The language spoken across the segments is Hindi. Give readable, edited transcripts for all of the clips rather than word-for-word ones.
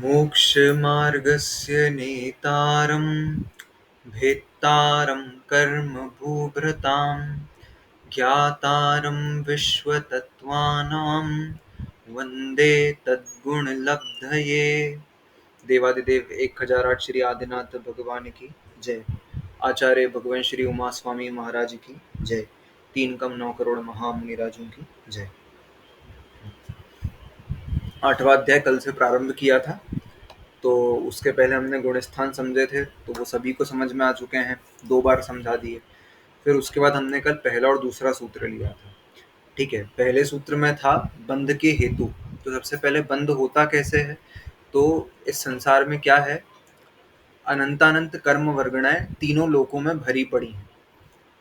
मोक्षमार्गस्य नेतारं भेत्तारं कर्मभूभृतां ज्ञातारं विश्वतत्त्वानां वन्दे तद्गुणलब्धये। देवादिदेव 1008 श्री आदिनाथ भगवान की जय। आचार्य भगवान श्री उमा स्वामी महाराज की जय। 3 कम 9 करोड़ महामुनिराजों की जय। 8वां अध्याय कल से प्रारंभ किया था, तो उसके पहले हमने गुणस्थान समझे थे, तो वो सभी को समझ में आ चुके हैं, 2 बार समझा दिए। फिर उसके बाद हमने कल पहला और दूसरा सूत्र लिया था। ठीक है, पहले सूत्र में था बंध के हेतु। तो सबसे पहले बंध होता कैसे है, तो इस संसार में क्या है, अनंतानंत कर्म वर्गणाएं तीनों लोकों में भरी पड़ी हैं।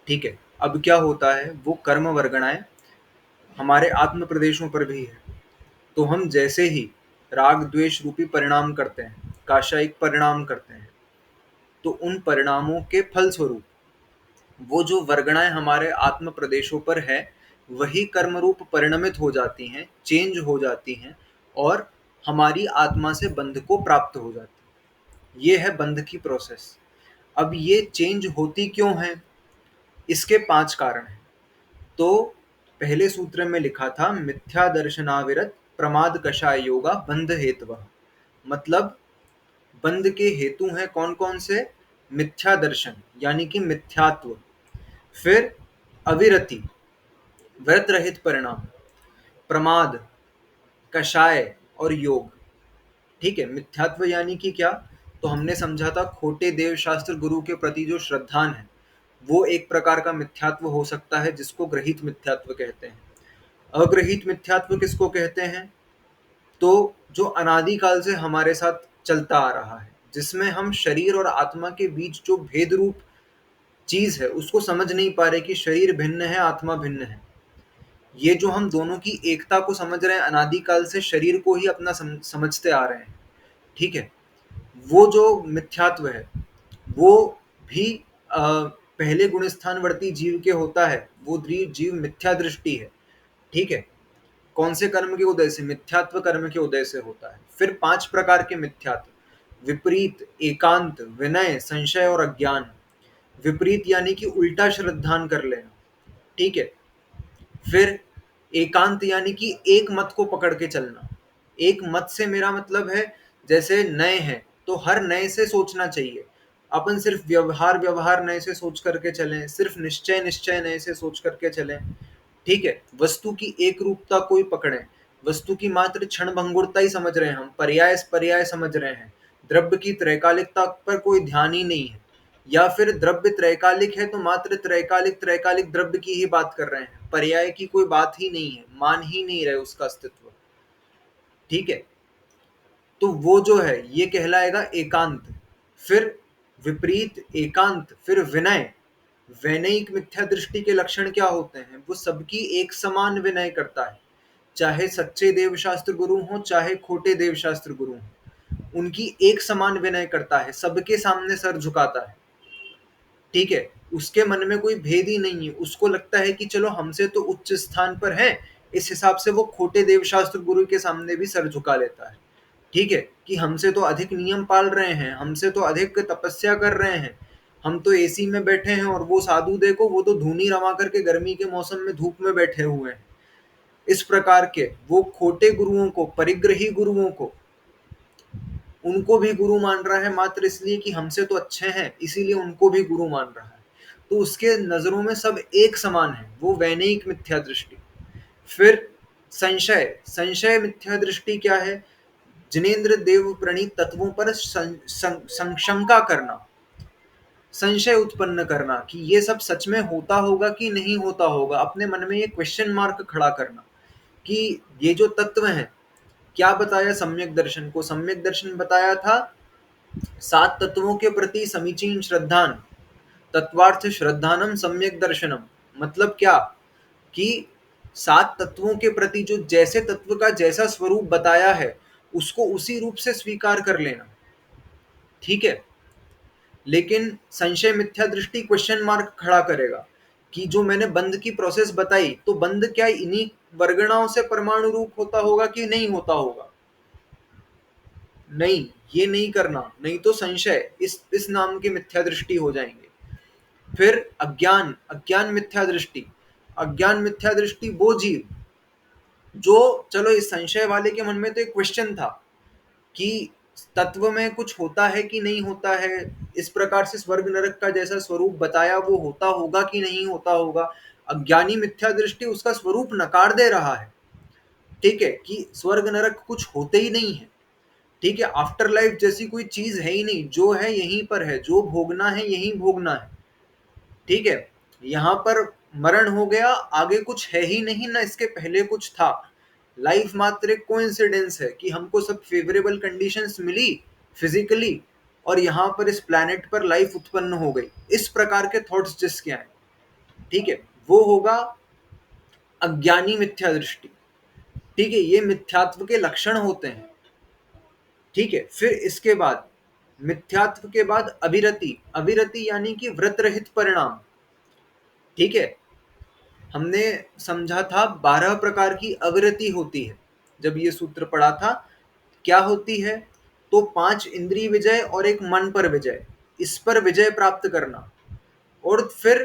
ठीक है, अब क्या होता है, वो कर्म वर्गणाएं हमारे आत्म प्रदेशों पर भी है। तो हम जैसे ही राग द्वेष रूपी परिणाम करते हैं, काशायिक परिणाम करते हैं, तो उन परिणामों के फल स्वरूप वो जो वर्गणाएं हमारे आत्म प्रदेशों पर है, वही कर्म रूप परिणमित हो जाती हैं, चेंज हो जाती हैं और हमारी आत्मा से बंध को प्राप्त हो जाती है। ये है बंध की प्रोसेस। अब ये चेंज होती क्यों है, इसके 5 कारण हैं। तो पहले सूत्र में लिखा था मिथ्या दर्शनाविरत प्रमाद कषाय योगा बंध हेतव। मतलब बंध के हेतु हैं कौन कौन से, मिथ्या दर्शन यानी कि मिथ्यात्व, फिर अविरति व्रत रहित परिणाम, प्रमाद, कषाय और योग। ठीक है, मिथ्यात्व यानी कि क्या, तो हमने समझा था खोटे देव शास्त्र गुरु के प्रति जो श्रद्धान है, वो एक प्रकार का मिथ्यात्व हो सकता है, जिसको ग्रहित मिथ्यात्व कहते हैं। अग्रहित मिथ्यात्व किसको कहते हैं, तो जो अनादिकाल से हमारे साथ चलता आ रहा है, जिसमें हम शरीर और आत्मा के बीच जो भेद रूप चीज है उसको समझ नहीं पा रहे कि शरीर भिन्न है, आत्मा भिन्न है। ये जो हम दोनों की एकता को समझ रहे हैं, अनादिकाल से शरीर को ही अपना समझते आ रहे हैं। ठीक है, वो जो मिथ्यात्व है वो भी पहले गुणस्थानवर्ती जीव के होता है, वो जीव मिथ्या दृष्टि है। ठीक है, कौन से कर्म के उदय से, मिथ्यात्व कर्म के उदय से होता है। फिर 5 प्रकार के मिथ्यात्व, विपरीत, एकांत, विनय, संशय और अज्ञान। विपरीत यानी कि उल्टा श्रद्धान कर लेना। ठीक है, फिर एकांत यानी कि एक मत को पकड़ के चलना। एक मत से मेरा मतलब है, जैसे नए हैं तो हर नए से सोचना चाहिए, अपन सिर्फ व्यवहार व्यवहार नए से सोच करके चलें, सिर्फ निश्चय निश्चय नए से सोच करके चलें। ठीक है, वस्तु की एक रूपता कोई पकड़ें, वस्तु की मात्र क्षण भंगुरता ही समझ रहे हैं हम, पर्याय पर्याय समझ रहे हैं, द्रव्य की त्रैकालिकता पर कोई ध्यान ही नहीं है, या फिर द्रव्य त्रैकालिक है तो मात्र त्रैकालिक त्रैकालिक द्रव्य की ही बात कर रहे हैं, पर्याय की कोई बात ही नहीं है, मान ही नहीं रहे उसका अस्तित्व। ठीक है, तो वो जो है ये कहलाएगा एकांत। फिर विपरीत, एकांत, फिर विनय। वैनयिक मिथ्या दृष्टि के लक्षण क्या होते हैं, वो सबकी एक समान विनय करता है, चाहे सच्चे देवशास्त्र गुरु हों चाहे खोटे देवशास्त्र गुरु हों, उनकी एक समान विनय करता है, सबके सामने सर झुकाता है। ठीक है, उसके मन में कोई भेद ही नहीं है, उसको लगता है कि चलो हमसे तो उच्च स्थान पर है, इस हिसाब से वो खोटे देवशास्त्र गुरु के सामने भी सर झुका लेता है। ठीक है, कि हमसे तो अधिक नियम पाल रहे हैं, हमसे तो अधिक तपस्या कर रहे हैं, हम तो एसी में बैठे हैं और वो साधु देखो वो तो धूनी रमा करके गर्मी के मौसम में धूप में बैठे हुए हैं। इस प्रकार के वो खोटे गुरुओं को, परिग्रही गुरुओं को, उनको भी गुरु मान रहा है, मात्र इसलिए कि हमसे तो अच्छे हैं इसीलिए उनको भी गुरु मान रहा है। तो उसके नजरों में सब एक समान है, वो वैनयिक मिथ्या दृष्टि। फिर संशय, संशय मिथ्या दृष्टि क्या है, जिनेन्द्र देव प्रणीत तत्वों पर शंका करना, संशय उत्पन्न करना कि ये सब सच में होता होगा कि नहीं होता होगा, अपने मन में ये क्वेश्चन मार्क खड़ा करना कि ये जो तत्व हैं, क्या बताया सम्यक दर्शन को, सम्यक दर्शन बताया था 7 तत्वों के प्रति समीचीन श्रद्धान, तत्वार्थ श्रद्धानम सम्यक दर्शनम। मतलब क्या, कि 7 तत्वों के प्रति जो जैसे तत्व का जैसा स्वरूप बताया है उसको उसी रूप से स्वीकार कर लेना। ठीक है, लेकिन संशय मिथ्या दृष्टि क्वेश्चन मार्क खड़ा करेगा कि जो मैंने बंध की प्रोसेस बताई, तो बंध क्या इन्हीं वर्गणाओं से परमाणु रूप होता होगा कि नहीं होता होगा। नहीं, ये नहीं करना, नहीं तो संशय, इस नाम के मिथ्या दृष्टि हो जाएंगे। फिर अज्ञान, अज्ञान मिथ्या दृष्टि, अज्ञान मिथ्या दृष्टि वो जीव जो, चलो इस संशय वाले के मन में तो एक क्वेश्चन था कि तत्व में कुछ होता है कि नहीं होता है, इस प्रकार से स्वर्ग नरक का जैसा स्वरूप बताया वो होता होगा कि नहीं होता होगा। अज्ञानी मिथ्या दृष्टि उसका स्वरूप नकार दे रहा है, ठीक है, कि स्वर्ग नरक कुछ होते ही नहीं है, ठीक है, आफ्टर लाइफ जैसी कोई चीज है ही नहीं, जो है यहीं पर है, जो भोगना है यहीं भोगना है, ठीक है, यहाँ पर मरण हो गया, आगे कुछ है ही नहीं, ना इसके पहले कुछ था। लाइफ मात्र एक कोइंसिडेंस है कि हमको सब फेवरेबल कंडीशंस मिली फिजिकली, और यहाँ पर इस प्लैनेट पर लाइफ उत्पन्न हो गई, इस प्रकार के थॉट्स जिसके आए, ठीक है, वो होगा अज्ञानी मिथ्या दृष्टि, ठीक है, ये मिथ्यात्व के लक्षण होते हैं, ठीक है। फिर इसके बाद मिथ्यात्व के बाद अविरति, अविरति यानी कि व्रत रहित परिणाम, ठीक है। हमने समझा था 12 प्रकार की अविरति होती है, जब ये सूत्र पढ़ा था, क्या होती है, तो 5 इंद्रिय विजय और एक मन पर विजय, इस पर विजय प्राप्त करना, और फिर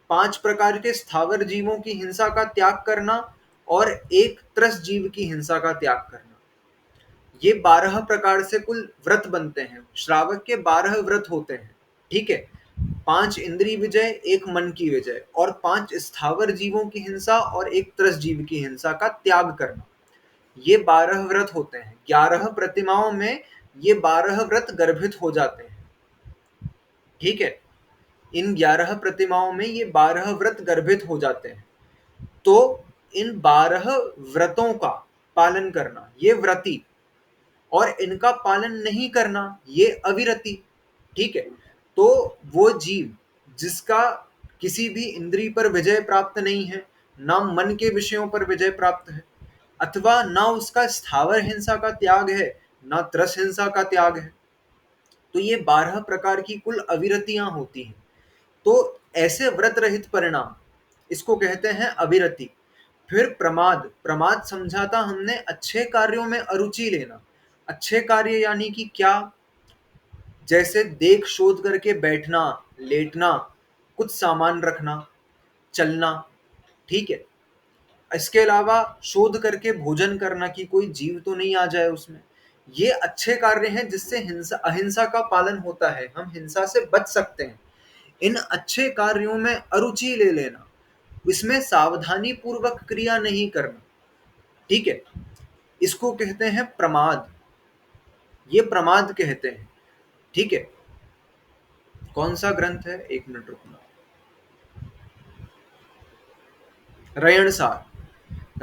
5 प्रकार के स्थावर जीवों की हिंसा का त्याग करना, और एक त्रस जीव की हिंसा का त्याग करना। ये 12 प्रकार से कुल व्रत बनते हैं, श्रावक के 12 व्रत होते हैं, ठीक है। 5 इंद्रिय विजय, एक मन की विजय, और 5 स्थावर जीवों की हिंसा और एक त्रस जीव की हिंसा का त्याग करना, ये 12 व्रत होते हैं। 11 प्रतिमाओं में ये 12 व्रत गर्भित हो जाते हैं, ठीक है, इन 11 प्रतिमाओं में ये 12 व्रत गर्भित हो जाते हैं। तो इन 12 व्रतों का पालन करना ये व्रति, और इनका पालन नहीं करना ये अविरति, ठीक है। तो वो जीव जिसका किसी भी इंद्रिय पर विजय प्राप्त नहीं है, ना मन के विषयों पर विजय प्राप्त है, अथवा ना उसका स्थावर हिंसा का त्याग है, ना त्रस हिंसा का त्याग है, तो ये 12 प्रकार की कुल अविरतियां होती हैं। तो ऐसे व्रत रहित परिणाम, इसको कहते हैं अविरति। फिर प्रमाद, प्रमाद समझा था हमने अच्छे कार्यों में अरुचि लेना। अच्छे कार्य यानी कि क्या, जैसे देख शोध करके बैठना, लेटना, कुछ सामान रखना, चलना, ठीक है। इसके अलावा शोध करके भोजन करना कि कोई जीव तो नहीं आ जाए उसमें, ये अच्छे कार्य हैं जिससे हिंसा अहिंसा का पालन होता है, हम हिंसा से बच सकते हैं। इन अच्छे कार्यों में अरुचि ले लेना, इसमें सावधानी पूर्वक क्रिया नहीं करना, ठीक है, इसको कहते हैं प्रमाद, ये प्रमाद कहते हैं, ठीक है। कौन सा ग्रंथ है, एक मिनट रुकना, रयणसार,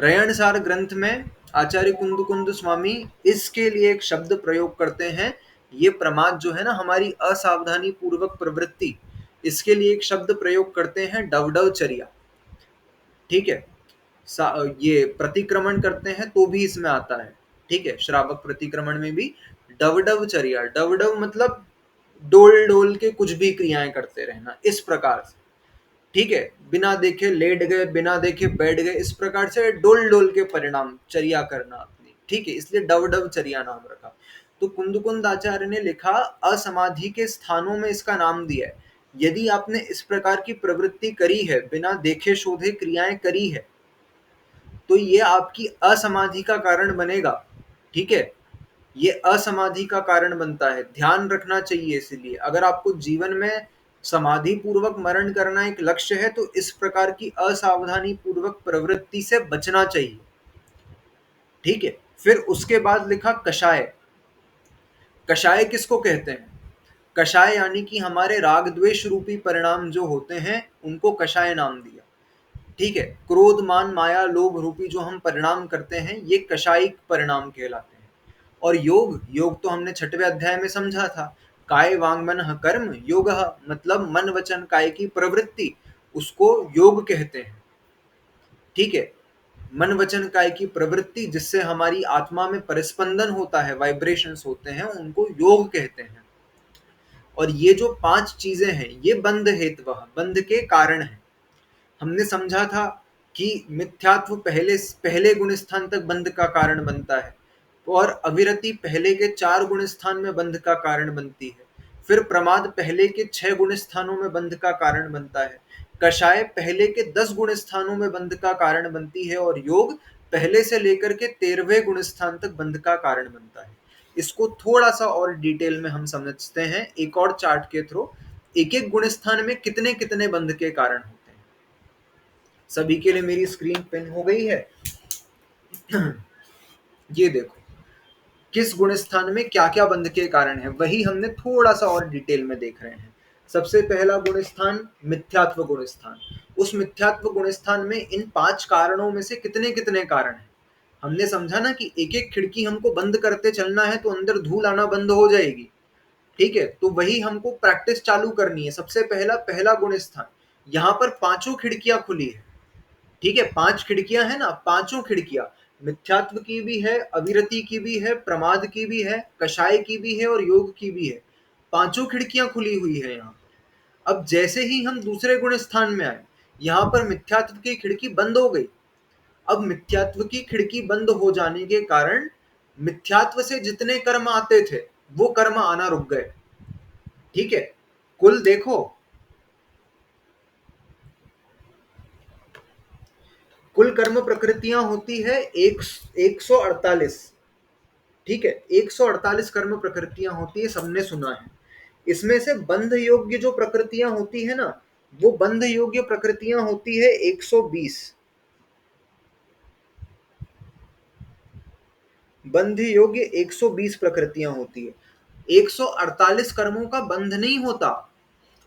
रयणसार ग्रंथ में आचार्य कुंद स्वामी इसके लिए एक शब्द प्रयोग करते हैं। ये प्रमाद जो है ना, हमारी असावधानी पूर्वक प्रवृत्ति, इसके लिए एक शब्द प्रयोग करते हैं, डवडवचर्या, ठीक है। ये प्रतिक्रमण करते हैं तो भी इसमें आता है, ठीक है, श्रावक प्रतिक्रमण में भी डवडवचर्या, डवडव मतलब डोल डोल के कुछ भी क्रियाएं करते रहना, इस प्रकार से, ठीक है, बिना देखे लेट गए, बिना देखे बैठ गए, इस प्रकार से डोल डोल के परिणाम चर्या करना अपनी, ठीक है, इसलिए डव डव चर्या नाम रखा। तो कुंद आचार्य ने लिखा असमाधि के स्थानों में इसका नाम दिया है। यदि आपने इस प्रकार की प्रवृत्ति करी है, बिना देखे शोधे क्रियाएं करी है, तो ये आपकी असमाधि का कारण बनेगा, ठीक है, ये असमाधि का कारण बनता है, ध्यान रखना चाहिए। इसलिए अगर आपको जीवन में समाधि पूर्वक मरण करना एक लक्ष्य है, तो इस प्रकार की असावधानी पूर्वक प्रवृत्ति से बचना चाहिए, ठीक है। फिर उसके बाद लिखा कषाय, कषाय किसको कहते हैं, कषाय यानी कि हमारे राग द्वेष रूपी परिणाम जो होते हैं उनको कषाय नाम दिया, ठीक है। क्रोध मान माया लोभ रूपी जो हम परिणाम करते हैं ये कषायिक परिणाम कहलाते हैं। और योग, योग तो हमने 6वें अध्याय में समझा था, काय वांग मन कर्म योग, मतलब मन वचन काय की प्रवृत्ति, उसको योग कहते हैं, ठीक है। मन वचन काय की प्रवृत्ति जिससे हमारी आत्मा में परिस्पंदन होता है, वाइब्रेशंस होते हैं, उनको योग कहते हैं। और ये जो 5 चीजें हैं ये बंध हेतु, बंध के कारण है। हमने समझा था कि मिथ्यात्व पहले पहले गुण स्थान तक बंध का कारण बनता है, और अविरति पहले के 4 गुण स्थान में बंध का कारण बनती है। फिर प्रमाद पहले के 6 गुण स्थानों में बंध का कारण बनता है। कषाय पहले के 10 गुण स्थानों में बंध का कारण बनती है और योग पहले से लेकर के 13वें गुण स्थान तक बंध का कारण बनता है। इसको थोड़ा सा और डिटेल में हम समझते हैं एक और चार्ट के थ्रू। एक एक गुण स्थान में कितने कितने बंध के कारण होते हैं। सभी के लिए मेरी स्क्रीन पिन हो गई है। ये देखो किस गुण स्थान में क्या क्या बंध के कारण है, वही हमने थोड़ा सा और डिटेल में देख रहे हैं। सबसे पहला गुण स्थान मिथ्यात्व गुण स्थान। उस मिथ्यात्व गुण स्थान में इन 5 कारणों में से कितने कितने कारण हैं। हमने समझा ना कि एक एक खिड़की हमको बंद करते चलना है तो अंदर धूल आना बंद हो जाएगी। ठीक है, तो वही हमको प्रैक्टिस चालू करनी है। सबसे पहला गुण स्थान, यहाँ पर 5 खिड़कियां खुली है। ठीक है, 5 खिड़कियां है ना, 5 खिड़कियां मिथ्यात्व की भी है, अविरति की भी है, प्रमाद की भी है, कषाय की भी है और योग की भी है। 5 खिड़कियां खुली हुई है यहाँ। अब जैसे ही हम दूसरे गुण स्थान में आए, यहाँ पर मिथ्यात्व की खिड़की बंद हो गई। अब मिथ्यात्व की खिड़की बंद हो जाने के कारण मिथ्यात्व से जितने कर्म आते थे वो कर्म आना रुक गए। ठीक है, कुल देखो, कुल कर्म प्रकृतियां होती है 148। ठीक है, 148 कर्म प्रकृतियां होती है, सबने सुना है। इसमें से बंध योग्य जो प्रकृतियां होती है ना, वो बंध योग्य प्रकृतियां होती है 120। बंध योग्य 120 प्रकृतियां होती है। 148 कर्मों का बंध नहीं होता,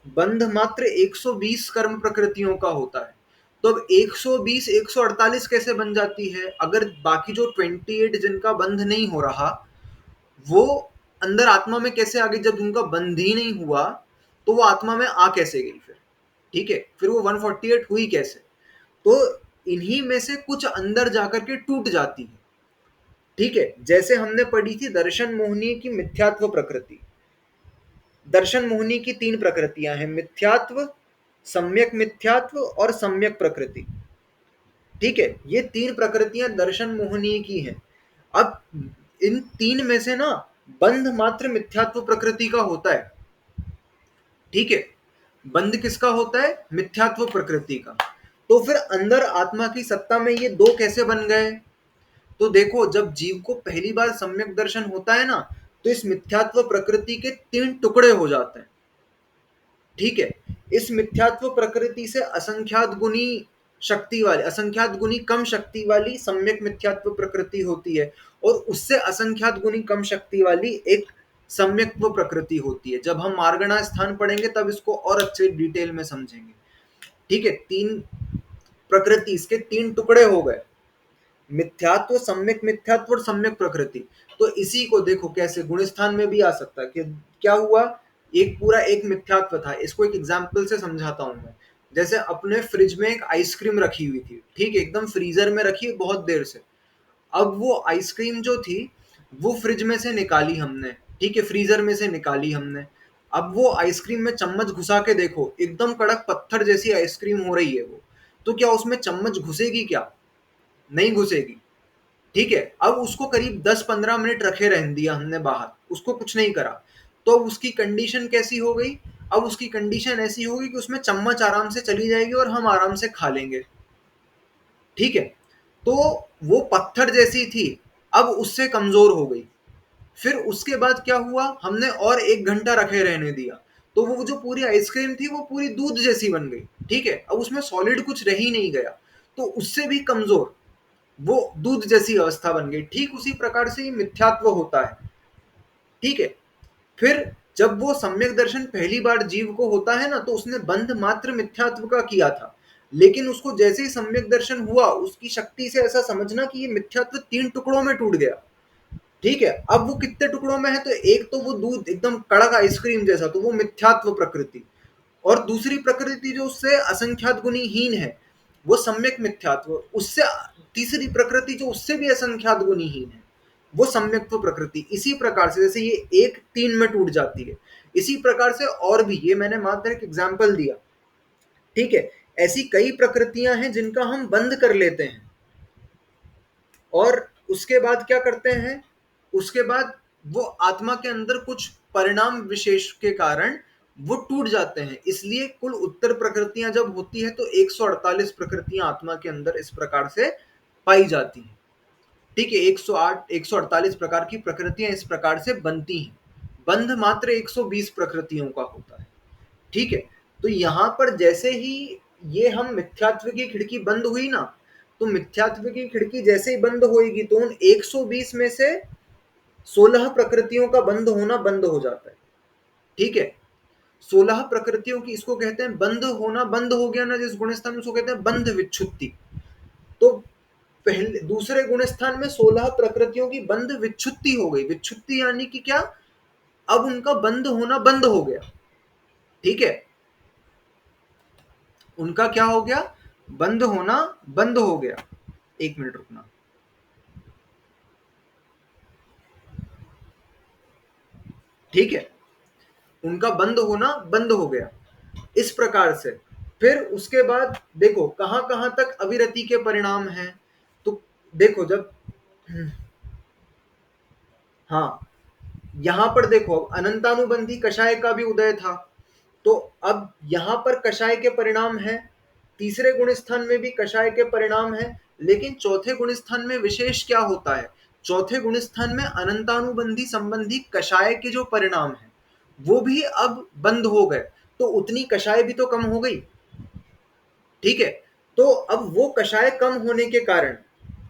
बंध मात्र 120 कर्म प्रकृतियों का होता है। तो अब 120 148 कैसे बन जाती है? अगर बाकी जो 28 जिनका बंध नहीं हो रहा वो अंदर आत्मा में कैसे आ गई? जब उनका बंध ही नहीं हुआ तो वो आत्मा में आ कैसे गई फिर? ठीक है, फिर वो 148 हुई कैसे? तो इन्हीं में से कुछ अंदर जाकर के टूट जाती है। ठीक है, जैसे हमने पढ़ी थी दर्शन मोहनी की मिथ्यात्व प्रकृति। दर्शन मोहनी की 3 प्रकृतियां हैं, मिथ्यात्व, सम्यक मिथ्यात्व और सम्यक प्रकृति। ठीक है, ये 3 प्रकृतियां दर्शन मोहनीय की हैं। अब इन 3 में से ना बंध मात्र मिथ्यात्व प्रकृति का होता है। ठीक है, बंध किसका होता है? मिथ्यात्व प्रकृति का। तो फिर अंदर आत्मा की सत्ता में ये 2 कैसे बन गए? तो देखो, जब जीव को पहली बार सम्यक दर्शन होता है ना, तो इस मिथ्यात्व प्रकृति के 3 टुकड़े हो जाते हैं। ठीक है, इस मिथ्यात्व प्रकृति से असंख्यात गुनी शक्ति वाली, असंख्यात गुनी कम शक्ति वाली सम्यक मिथ्यात्व प्रकृति होती है और उससे असंख्यात गुनी कम शक्ति वाली एक सम्यक्त्व प्रकृति होती है। जब हम मार्गणा स्थान पढ़ेंगे तब इसको और अच्छे डिटेल में समझेंगे। ठीक है, 3 प्रकृति, इसके 3 टुकड़े हो गए, मिथ्यात्व, सम्यक मिथ्यात्व और सम्यक प्रकृति। तो इसी को देखो कैसे गुण स्थान में भी आ सकता है कि क्या हुआ, एक पूरा एक मिथ्यात्व था। इसको एक एग्जांपल से समझाता हूं मैं। जैसे अपने फ्रिज में एक आइसक्रीम रखी हुई थी, ठीक है, एकदम फ्रीजर में रखी बहुत देर से। अब वो आइसक्रीम जो थी वो फ्रिज में से निकाली हमने, ठीक है, फ्रीजर में से निकाली हमने। अब वो आइसक्रीम में चम्मच घुसा के देखो, एकदम कड़क पत्थर जैसी आइसक्रीम हो रही है वो। तो क्या उसमें चम्मच घुसेगी? क्या नहीं घुसेगी। ठीक है, अब उसको करीब 10-15 मिनट रखे रहने दिया हमने बाहर, उसको कुछ नहीं करा। तो अब उसकी कंडीशन कैसी हो गई? अब उसकी कंडीशन ऐसी होगी कि उसमें चम्मच आराम से चली जाएगी और हम आराम से खा लेंगे। ठीक है, तो वो पत्थर जैसी थी, अब उससे कमजोर हो गई। फिर उसके बाद क्या हुआ, हमने और 1 घंटा रखे रहने दिया, तो वो जो पूरी आइसक्रीम थी वो पूरी दूध जैसी बन गई। ठीक है, अब उसमें सॉलिड कुछ रह ही नहीं गया, तो उससे भी कमजोर वो दूध जैसी अवस्था बन गई। ठीक उसी प्रकार से ये मिथ्यात्व होता है। ठीक है, फिर जब वो सम्यक दर्शन पहली बार जीव को होता है ना, तो उसने बंध मात्र मिथ्यात्व का किया था, लेकिन उसको जैसे ही सम्यक दर्शन हुआ उसकी शक्ति से ऐसा समझना कि ये मिथ्यात्व 3 टुकड़ों में टूट गया। ठीक है, अब वो कितने टुकड़ों में है? तो एक तो वो दूध एकदम कड़क आइसक्रीम जैसा, तो वो मिथ्यात्व प्रकृति, और दूसरी प्रकृति जो उससे असंख्यात गुनी हीन है वो सम्यक मिथ्यात्व, उससे तीसरी प्रकृति जो उससे भी असंख्यात गुनी हीन है वो सम्यक्त्व प्रकृति। इसी प्रकार से जैसे ये 1-3 में टूट जाती है, इसी प्रकार से और भी, ये मैंने मात्र एक एग्जाम्पल दिया। ठीक है, ऐसी कई प्रकृतियां हैं जिनका हम बंद कर लेते हैं और उसके बाद क्या करते हैं, उसके बाद वो आत्मा के अंदर कुछ परिणाम विशेष के कारण वो टूट जाते हैं। इसलिए कुल उत्तर प्रकृतियां जब होती है तो 148 प्रकृतियां आत्मा के अंदर इस प्रकार से पाई जाती हैं। ठीक है, 108 148 प्रकार की प्रकृतियां इस प्रकार से बनती हैं। बंध मात्र 120 प्रकृतियों का होता है। ठीक है, तो यहां पर जैसे ही ये हम मिथ्यात्व की खिड़की बंद हुई ना, तो मिथ्यात्व की खिड़की जैसे ही बंद होगी तो उन 120 में से 16 प्रकृतियों का बंद होना बंद हो जाता है। ठीक है, 16 प्रकृतियों की, इसको कहते हैं बंद होना। बंद हो गया ना जिस गुण स्थान में, उसको कहते हैं बंध विच्छुत्ति। तो पहले दूसरे गुण स्थान में 16 प्रकृतियों की बंध विच्छुत्ति हो गई। विच्छुत्ति यानी कि क्या, अब उनका बंद होना बंद हो गया। ठीक है, उनका क्या हो गया, बंद होना बंद हो गया। एक मिनट रुकना। ठीक है, उनका बंद होना बंद हो गया इस प्रकार से। फिर उसके बाद देखो कहां कहां तक अविरति के परिणाम हैं। तो देखो जब, हाँ, यहां पर देखो अब अनंतानुबंधी कषाय का भी उदय था। तो अब यहां पर कषाय के परिणाम है, तीसरे गुण स्थान में भी कषाय के परिणाम है। लेकिन चौथे गुण स्थान में विशेष क्या होता है, चौथे गुण स्थान में अनंतानुबंधी संबंधी कषाय के जो परिणाम है वो भी अब बंद हो गए। तो उतनी कषाय भी तो कम हो गई। ठीक है, तो अब वो कषाय कम होने के कारण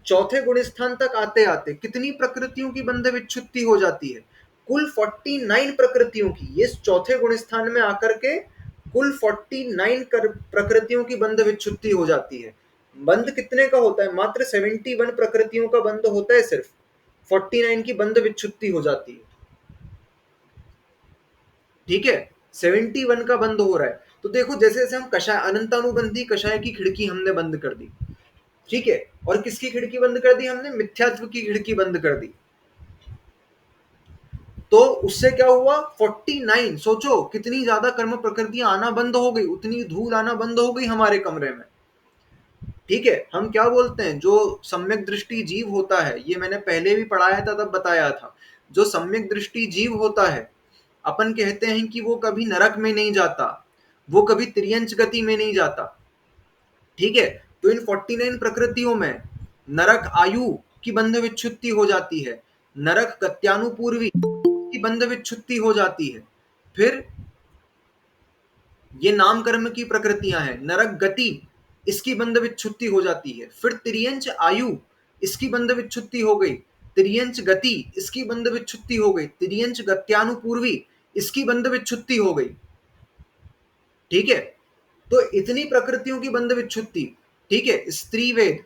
चौथे गुण स्थान तक आते आते कितनी प्रकृतियों की बंध विच्छुत्ति हो जाती है, कुल 49 प्रकृतियों की। ये चौथे गुण स्थान में आकर के कुल 49 प्रकृतियों की बंध विच्छुत्ति हो जाती है। बंध कितने का होता है, मात्र 71 प्रकृतियों का बंध होता है, सिर्फ 49 की बंध विच्छुत्ति हो जाती है। ठीक है, 71 का बंद हो रहा है। तो देखो जैसे जैसे हम कषाय, अनंतानुबंधी कषाय की खिड़की हमने बंद कर दी। ठीक है, और किसकी खिड़की बंद कर दी हमने, मिथ्यात्व की खिड़की बंद कर दी। तो उससे क्या हुआ, 49, सोचो कितनी ज्यादा कर्म प्रकृतियां आना बंद हो गई, उतनी धूल आना बंद हो गई हमारे कमरे में। ठीक है, हम क्या बोलते हैं, जो सम्यक दृष्टि जीव होता है, ये मैंने पहले भी पढ़ाया था तब बताया था, जो सम्यक दृष्टि जीव होता है, अपन कहते हैं कि वो कभी नरक में नहीं जाता, वो कभी तिर्यंच गति में नहीं जाता। ठीक है, तो इन 49 प्रकृतियों में नरक आयु की बंध विच्छुत्ति हो जाती है, नरक गत्यानुपूर्वी की बंध विच्छुत्ति हो जाती है। फिर ये नाम कर्म की प्रकृतियां हैं, नरक गति इसकी बंध विच्छुत्ति हो जाती है। फिर तिर्यंच आयु इसकी बंध विच्छुत्ति हो गई, तिर्यंच गति इसकी बंध विच्छुत्ति हो गई, तिर्यंच गत्यानुपूर्वी इसकी बंध विच्छुत्ति हो गई। ठीक है, तो इतनी प्रकृतियों की बंध विच्छुत्ति। ठीक है, स्त्री वेद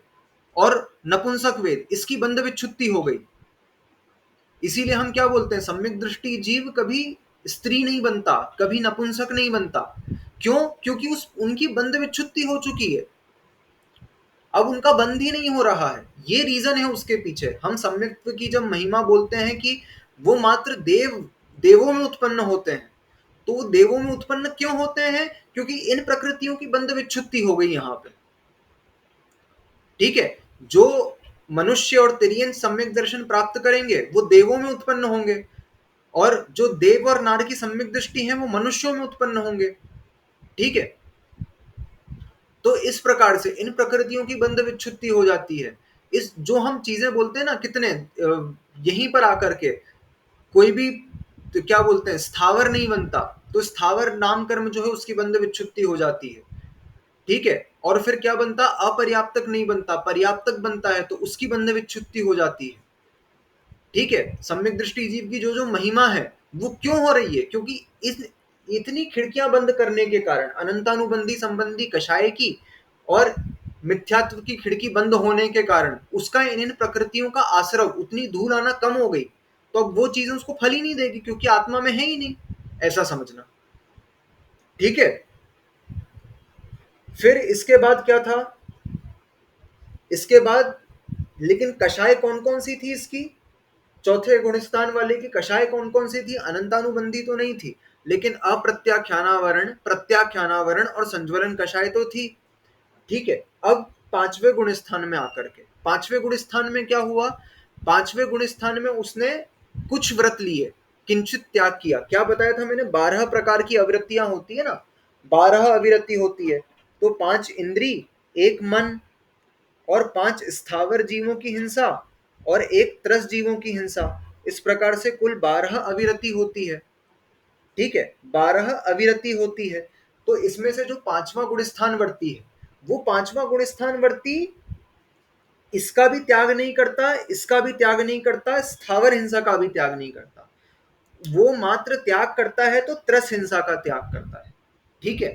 और नपुंसक वेद इसकी बंध विच्छुत्ति हो गई। इसीलिए हम क्या बोलते हैं, सम्यक दृष्टि जीव कभी स्त्री नहीं बनता, कभी नपुंसक नहीं बनता। क्यों, क्योंकि उस उनकी बंध विच्छुत्ति हो चुकी है, अब उनका बंध ही नहीं हो रहा है। ये रीजन है उसके पीछे। हम सम्यक्त्व की जब महिमा बोलते हैं कि वो मात्र देवों में उत्पन्न होते हैं, तो वो देवों में उत्पन्न क्यों होते हैं, क्योंकि इन प्रकृतियों की बंध विच्छुत्ति हो गई यहाँ पे। ठीक है, जो मनुष्य और तिर्यन सम्यक दर्शन प्राप्त करेंगे वो देवों में उत्पन्न होंगे, और जो देव और नार की सम्यक दृष्टि है वो मनुष्यों में उत्पन्न होंगे। ठीक है, तो इस प्रकार से इन प्रकृतियों की बंध विच्छुत्ति हो जाती है। इस जो हम चीजें बोलते हैं ना, कितने यहीं पर आकर के कोई भी, तो क्या बोलते हैं, स्थावर नहीं बनता, तो स्थावर नाम कर्म जो है उसकी बंध विच्छुत्ति हो जाती है। ठीक है, और फिर क्या बनता, अपर्याप्तक नहीं बनता, पर्याप्तक बनता है, तो उसकी बंध विच्छुत्ति हो जाती है। ठीक है, सम्यक दृष्टि जीव की जो जो महिमा है वो क्यों हो रही है, क्योंकि इस इतनी खिड़कियां बंद करने के कारण, अनंतानुबंधी संबंधी कषाय की और मिथ्यात्व की खिड़की बंद होने के कारण, उसका इन प्रकृतियों का आश्रव, उतनी धूल आना कम हो गई, तो अब वो चीजें उसको फल ही नहीं देगी, क्योंकि आत्मा में है ही नहीं, ऐसा समझना। ठीक है, फिर इसके बाद क्या था, इसके बाद लेकिन कषाय कौन कौन सी थी इसकी, चौथे गुणस्थान वाले की कषाय कौन कौन सी थी, अनंतानुबंधी तो नहीं थी, लेकिन अप्रत्याख्यानावरण, प्रत्याख्यानावरण और संज्वलन कषाय तो थी। ठीक है, अब पांचवें गुण स्थान में आकर के, पांचवें गुण स्थान में क्या हुआ, पांचवें गुण स्थान में उसने कुछ व्रत लिए, किंचित त्याग किया। क्या बताया था मैंने? 12 प्रकार की अवृत्तियां होती है ना, 12 अविरति होती है। तो 5 इंद्री, एक मन और 5 स्थावर जीवों की हिंसा और एक त्रस जीवों की हिंसा, इस प्रकार से कुल 12 अविरति होती है। ठीक है, 12 अविरति होती है। तो इसमें से जो पांचवा गुण स्थान वर्ती है, वो पांचवा गुण स्थान वर्ती इसका भी त्याग नहीं करता, इसका भी त्याग नहीं करता, स्थावर हिंसा का भी त्याग नहीं करता। वो मात्र त्याग करता है तो त्रस हिंसा का त्याग करता है। ठीक है,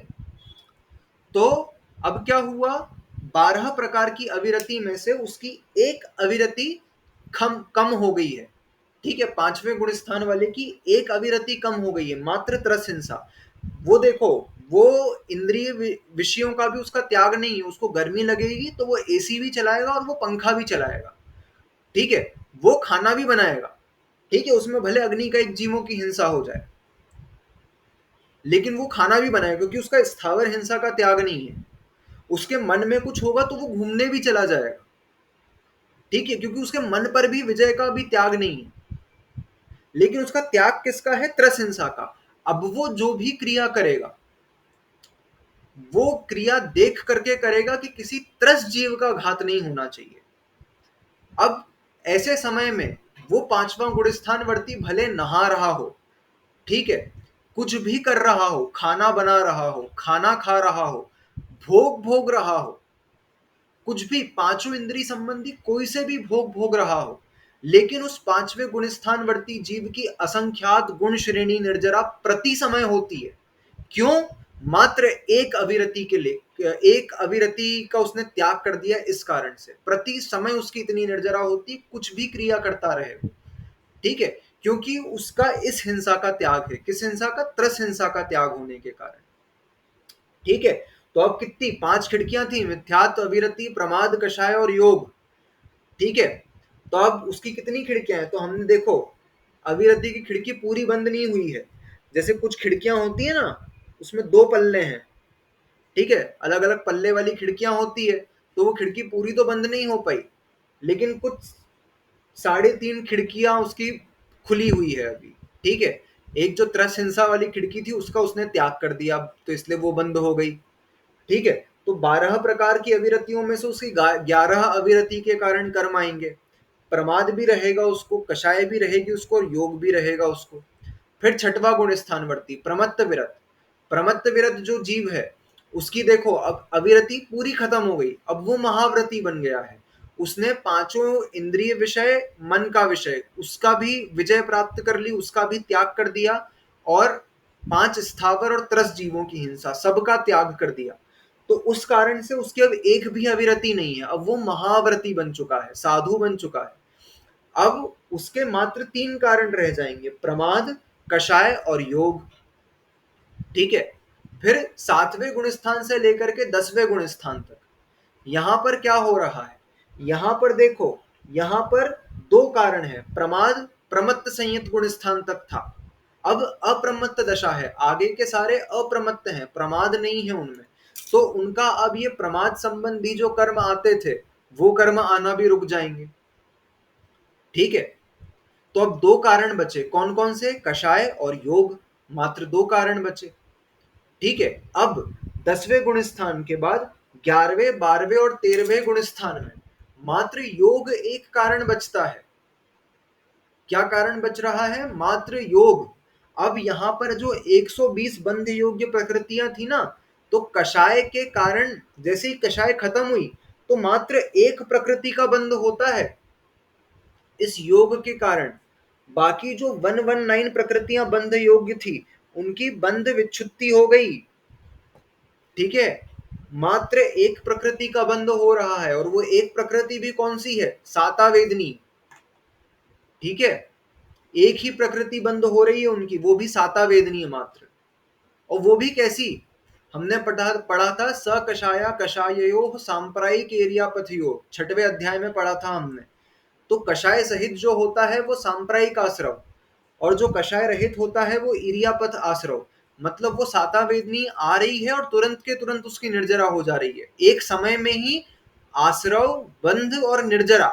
तो अब क्या हुआ, 12 प्रकार की अविरति में से उसकी एक अविरति कम कम हो गई है। ठीक है, पांचवें गुण स्थान वाले की एक अविरति कम हो गई है, मात्र त्रस हिंसा। वो देखो, वो इंद्रिय विषयों का भी उसका त्याग नहीं है, उसको गर्मी लगेगी तो वो एसी भी चलाएगा और वो पंखा भी चलाएगा। ठीक है, वो खाना भी बनाएगा। ठीक है, उसमें भले अग्नि का एक जीवों की हिंसा हो जाए, लेकिन वो खाना भी बनाएगा, क्योंकि उसका स्थावर हिंसा का त्याग नहीं है। उसके मन में कुछ होगा तो वो घूमने भी चला जाएगा। ठीक है, क्योंकि उसके मन पर भी विजय का भी त्याग नहीं है, लेकिन उसका त्याग किसका है? त्रस हिंसा का। अब वो जो भी क्रिया करेगा, वो क्रिया देख करके करेगा कि किसी त्रस जीव का घात नहीं होना चाहिए। अब ऐसे समय में वो पांचवा गुण स्थान वर्ती भले नहा रहा हो, ठीक है, कुछ भी कर रहा हो, खाना बना रहा हो, खाना खा रहा हो, भोग भोग रहा हो, कुछ भी पांचों इंद्री संबंधी कोई से भी भोग भोग रहा हो, लेकिन उस पांचवें गुण स्थान वर्ती जीव की असंख्यात गुण श्रेणी निर्जरा प्रति समय होती है। क्यों? मात्र एक अविरति के लिए, एक अविरति का उसने त्याग कर दिया, इस कारण से प्रति समय उसकी इतनी निर्जरा होती, कुछ भी क्रिया करता रहे। ठीक है, क्योंकि उसका इस हिंसा का त्याग है। किस हिंसा का? त्रस हिंसा का त्याग होने के कारण। ठीक है, तो अब कितनी? 5 खिड़कियां थी, मिथ्यात्व, अविरति, प्रमाद, कषाय और योग। ठीक है, तो अब उसकी कितनी खिड़कियां हैं? तो हमने देखो, अविरति की खिड़की पूरी बंद नहीं हुई है। जैसे कुछ खिड़कियां होती है ना, उसमें 2 पल्ले हैं। ठीक है, अलग अलग पल्ले वाली खिड़कियां होती है, तो वो खिड़की पूरी तो बंद नहीं हो पाई, लेकिन कुछ 3.5 खिड़कियां उसकी खुली हुई है अभी। ठीक है, एक जो त्रस हिंसा वाली खिड़की थी उसका उसने त्याग कर दिया, तो इसलिए वो बंद हो गई। ठीक है, तो 12 प्रकार की अविरतियों में से उसकी 11 अविरति के कारण कर्म आएंगे। प्रमाद भी रहेगा उसको, कषाय भी रहेगी उसको, और योग भी रहेगा उसको। फिर छठवा गुण स्थान वर्ती प्रमत्त विरत। प्रमत्त विरत जो जीव है, उसकी देखो अब अविरति पूरी खत्म हो गई, अब वो महाव्रती बन गया है। उसने पांचों इंद्रिय विषय, मन का विषय, उसका भी विजय प्राप्त कर ली, उसका भी त्याग कर दिया, और 5 स्थावर और त्रस जीवों की हिंसा, सबका त्याग कर दिया। तो उस कारण से उसकी अब एक भी अविरति नहीं है, अब वो महाव्रती बन चुका है, साधु बन चुका है। अब उसके मात्र 3 कारण रह जाएंगे, प्रमाद, कषाय और योग। ठीक है, फिर 7वें गुण स्थान से लेकर के 10वें गुण स्थान तक यहां पर क्या हो रहा है? यहां पर देखो, यहां पर 2 कारण है। प्रमाद प्रमत्त संयत गुण स्थान तक था, अब अप्रमत्त दशा है, आगे के सारे अप्रमत्त हैं, प्रमाद नहीं है उनमें। तो उनका अब ये प्रमाद संबंधी जो कर्म आते थे, वो कर्म आना भी रुक जाएंगे। ठीक है, तो अब 2 कारण बचे, कौन कौन से? कषाय और योग, मात्र 2 कारण बचे। ठीक है, अब 10वें गुण स्थान के बाद 11वें, 12वें और 13वें गुण स्थान में मात्र योग एक कारण बचता है। क्या कारण बच रहा है? मात्र योग। अब यहां पर जो 120 बंध योग्य प्रकृतियां थी ना, तो कषाय के कारण जैसे ही कषाय खत्म हुई, तो मात्र एक प्रकृति का बंध होता है इस योग के कारण। बाकी जो 119 प्रकृतियां बंध योग्य थी, उनकी बंध विच्छुत्ति हो गई। ठीक है, मात्र एक प्रकृति का बंध हो रहा है, और वो एक प्रकृति भी कौन सी है? साता वेदनी। ठीक है, एक ही प्रकृति बंद हो रही है उनकी, वो भी साता वेदनी है मात्र। और वो भी कैसी? हमने पढ़ा था, स कषाया कषायो सांप्रायिक एरियापथियो, 6वें अध्याय में पढ़ा था हमने। तो कषाय सहित जो होता है वो सांप्रायिक आश्रव, और जो कषाय रहित होता है वो इरियापथ आश्रव। मतलब वो साता वेदनी आ रही है और तुरंत के तुरंत उसकी निर्जरा हो जा रही है, एक समय में ही आश्रव, बंध और निर्जरा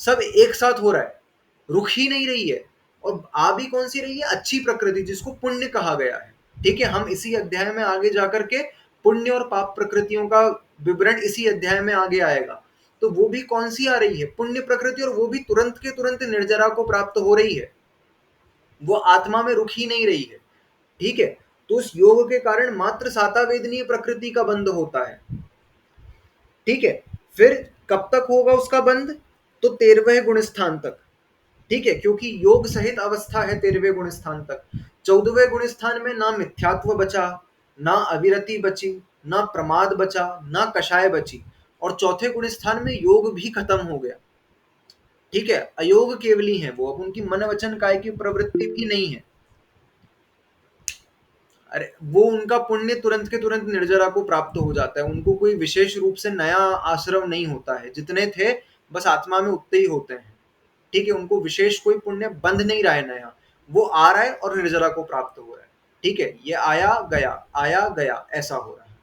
सब एक साथ हो रहा है, रुक ही नहीं रही है। और आ भी कौन सी रही है? अच्छी प्रकृति, जिसको पुण्य कहा गया है। ठीक है, हम इसी अध्याय में आगे जाकर के पुण्य और पाप प्रकृतियों का विवरण इसी अध्याय में आगे आएगा। तो वो भी कौन सी आ रही है? पुण्य प्रकृति, और वो भी तुरंत के तुरंत निर्जरा को प्राप्त हो रही है, वो आत्मा में रुक ही नहीं रही है। ठीक है, तो उस योग के कारण मात्र सातावेदनीय प्रकृति का बंध होता है। ठीक है, फिर कब तक होगा उसका बंध? तो 13वें गुण स्थान तक। ठीक है, क्योंकि योग सहित अवस्था है 13वें गुण स्थान तक। 14वें गुण स्थान में ना मिथ्यात्व बचा, ना अविरति बची, ना प्रमाद बचा, ना कषाय बची, और चौथे गुण स्थान में योग भी खत्म हो गया। ठीक है, अयोग केवली है वो, अब उनकी मन वचन काय की प्रवृत्ति भी नहीं है। अरे वो उनका पुण्य तुरंत के तुरंत निर्जरा को प्राप्त हो जाता है, उनको कोई विशेष रूप से नया आश्रम नहीं होता है, जितने थे बस आत्मा में उतने ही होते हैं। ठीक है, उनको विशेष कोई पुण्य बंध नहीं रहा है नया, वो आ रहा है और निर्जरा को प्राप्त हो रहा है। ठीक है, ये आया गया ऐसा हो रहा है।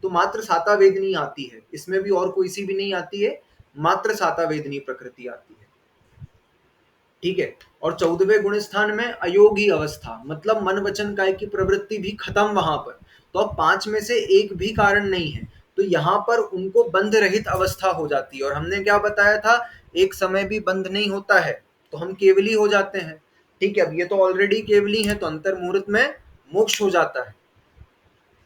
तो मात्र साता वेदनी आती है, इसमें भी और कोई सी भी नहीं आती है, मात्र साता वेदनी प्रकृति आती है। ठीक है, और 14वें गुण स्थान में अयोगी अवस्था, मतलब मन वचन काय की प्रवृत्ति भी खत्म वहां पर। तो अब 5 में से एक भी कारण नहीं है, तो यहाँ पर उनको बंध रहित अवस्था हो जाती है। और हमने क्या बताया था, एक समय भी बंध नहीं होता है तो हम केवली हो जाते हैं। ठीक है, अब ये तो ऑलरेडी केवली है, तो अंतर मुहूर्त में मोक्ष हो जाता है।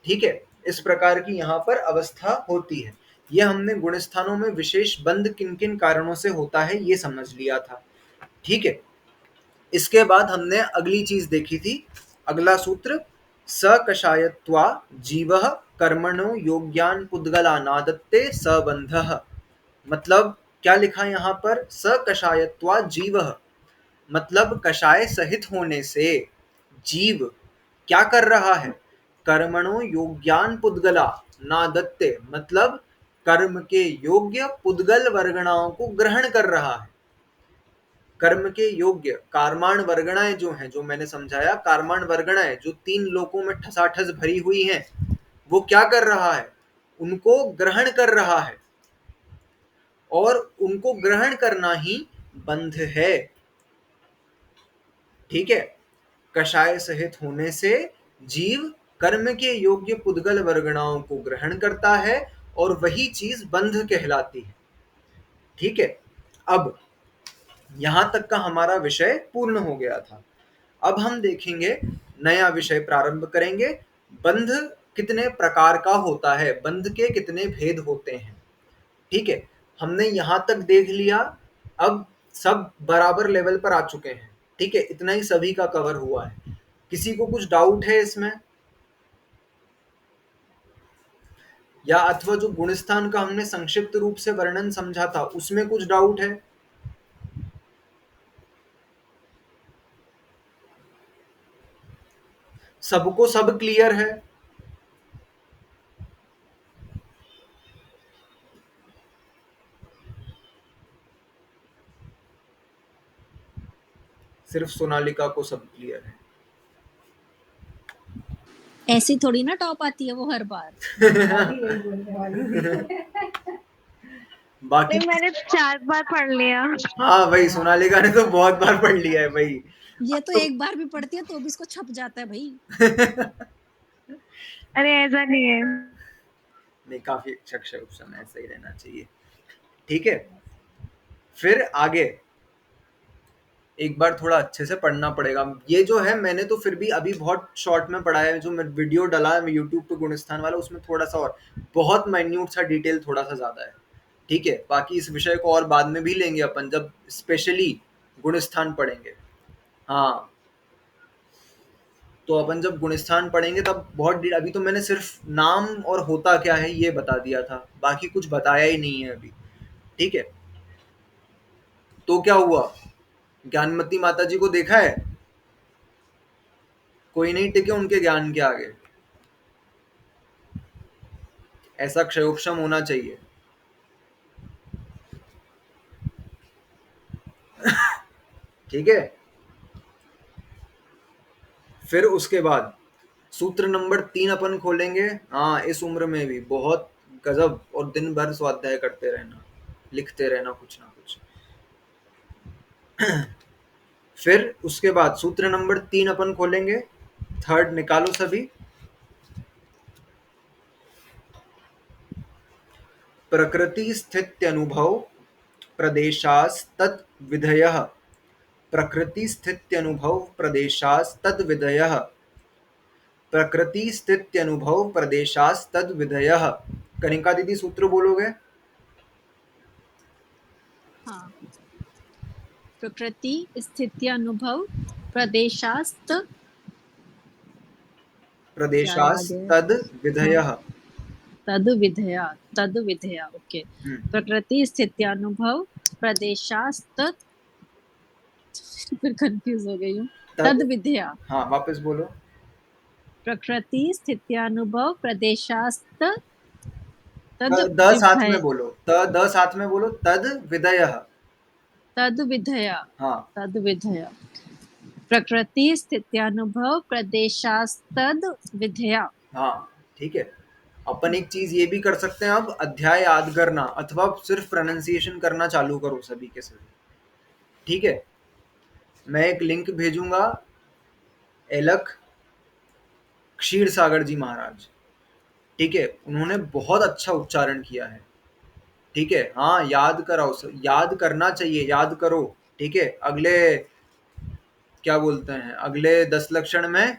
ठीक है, इस प्रकार की यहाँ पर अवस्था होती है। ये हमने गुण स्थानों में विशेष बंध किन किन कारणों से होता है ये समझ लिया था। ठीक है, इसके बाद हमने अगली चीज देखी थी, अगला सूत्र, सकषायत्वा जीवः कर्मणो योग्यान पुद्गलानादत्ते सबंधः। मतलब क्या लिखा यहाँ पर, सकषायत्वा जीवः, मतलब कषाय सहित होने से जीव क्या कर रहा है, कर्मणो योग्यान पुद्गला नादत्ते, मतलब कर्म के योग्य पुद्गल वर्गणाओं को ग्रहण कर रहा है। कर्म के योग्य कार्माण वर्गणाएं जो हैं, जो मैंने समझाया, कार्माण वर्गणाएं जो 3 लोकों में ठसाठस भरी हुई हैं, वो क्या कर रहा है, उनको ग्रहण कर रहा है, और उनको ग्रहण करना ही बंध है। ठीक है, कषाय सहित होने से जीव कर्म के योग्य पुद्गल वर्गणाओं को ग्रहण करता है, और वही चीज बंध कहलाती है। ठीक है, अब यहां तक का हमारा विषय पूर्ण हो गया था। अब हम देखेंगे, नया विषय प्रारंभ करेंगे, बंध कितने प्रकार का होता है, बंध के कितने भेद होते हैं। ठीक है, हमने यहां तक देख लिया, अब सब बराबर लेवल पर आ चुके हैं। ठीक है, इतना ही सभी का कवर हुआ है। किसी को कुछ डाउट है इसमें, या अथवा जो गुणस्थान का हमने संक्षिप्त रूप से वर्णन समझा था उसमें कुछ डाउट है? सबको सब क्लियर है? सिर्फ सोनालिका को सब क्लियर है? ऐसी थोड़ी ना टॉप आती है वो हर बार। बाकी मैंने 4 बार पढ़ लिया। हाँ भाई, सोनालिका ने तो बहुत बार पढ़ लिया है भाई। ये अब तो तो एक बार भी पढ़ती है तो भी इसको छप जाता है भाई। अरे ऐसा नहीं है। नहीं, काफी अच्छा ऑप्शन है, सही रहना चाहिए। ठीक है, फिर आगे एक बार थोड़ा अच्छे से पढ़ना पड़ेगा। ये जो है मैंने तो फिर भी अभी बहुत शॉर्ट में पढ़ा है, जो मैं वीडियो डाला है यूट्यूब पे गुणस्थान वाला, उसमें थोड़ा सा और बहुत माइन्यूट सा डिटेल थोड़ा सा ज्यादा है। ठीक है, बाकी इस विषय को और बाद में भी लेंगे अपन, जब स्पेशली गुणस्थान पढ़ेंगे। हाँ, तो अपन जब गुणस्थान पढ़ेंगे तब बहुत अभी तो मैंने सिर्फ नाम और होता क्या है ये बता दिया था, बाकी कुछ बताया ही नहीं है अभी। ठीक है, तो क्या हुआ, ज्ञानमती माता जी को देखा है, कोई नहीं टिके उनके ज्ञान के आगे। ऐसा क्षयोक्षम होना चाहिए। ठीक है, फिर उसके बाद सूत्र नंबर 3 अपन खोलेंगे। हाँ, इस उम्र में भी बहुत गजब, और दिन भर स्वाध्याय करते रहना, लिखते रहना कुछ ना कुछ। फिर उसके बाद सूत्र नंबर 3 अपन खोलेंगे, थर्ड निकालो सभी। प्रकृति स्थित्यनुभव प्रदेशास्तद विधयः, प्रकृति स्थित्यनुभव प्रदेशास्तद विधयः, प्रकृति स्थित्यनुभव प्रदेशास्तद विधयः। कनिका दीदी सूत्र बोलोगे? हाँ, प्रकृति स्थिति अनुभव प्रदेशास्त, क्या याद है? प्रदेशास्तद विधयः। हाँ, तद विधया ओके। प्रकृति स्थिति अनुभव प्रदेशास्त, फिर कंफ्यूज हो गई हूँ। तद विधया, हाँ वापस बोलो। प्रकृति स्थिति अनुभव प्रदेशास्त तद द साथ में विभय, बोलो, द साथ में बोलो, तद विधयः। तद विधया, हाँ तद विधया, प्रकृति स्थित्यानुभव प्रदेशास्तद विधया। हाँ ठीक है। अपन एक चीज ये भी कर सकते हैं, अब अध्याय याद करना अथवा सिर्फ प्रोनाउंसिएशन करना चालू करो सभी के सभी। ठीक है, मैं एक लिंक भेजूंगा, एलक क्षीर सागर जी महाराज, ठीक है, उन्होंने बहुत अच्छा उच्चारण किया है। ठीक है, हाँ याद कराओ, याद करना चाहिए, याद करो। ठीक है, अगले क्या बोलते हैं, अगले 10 लक्षण में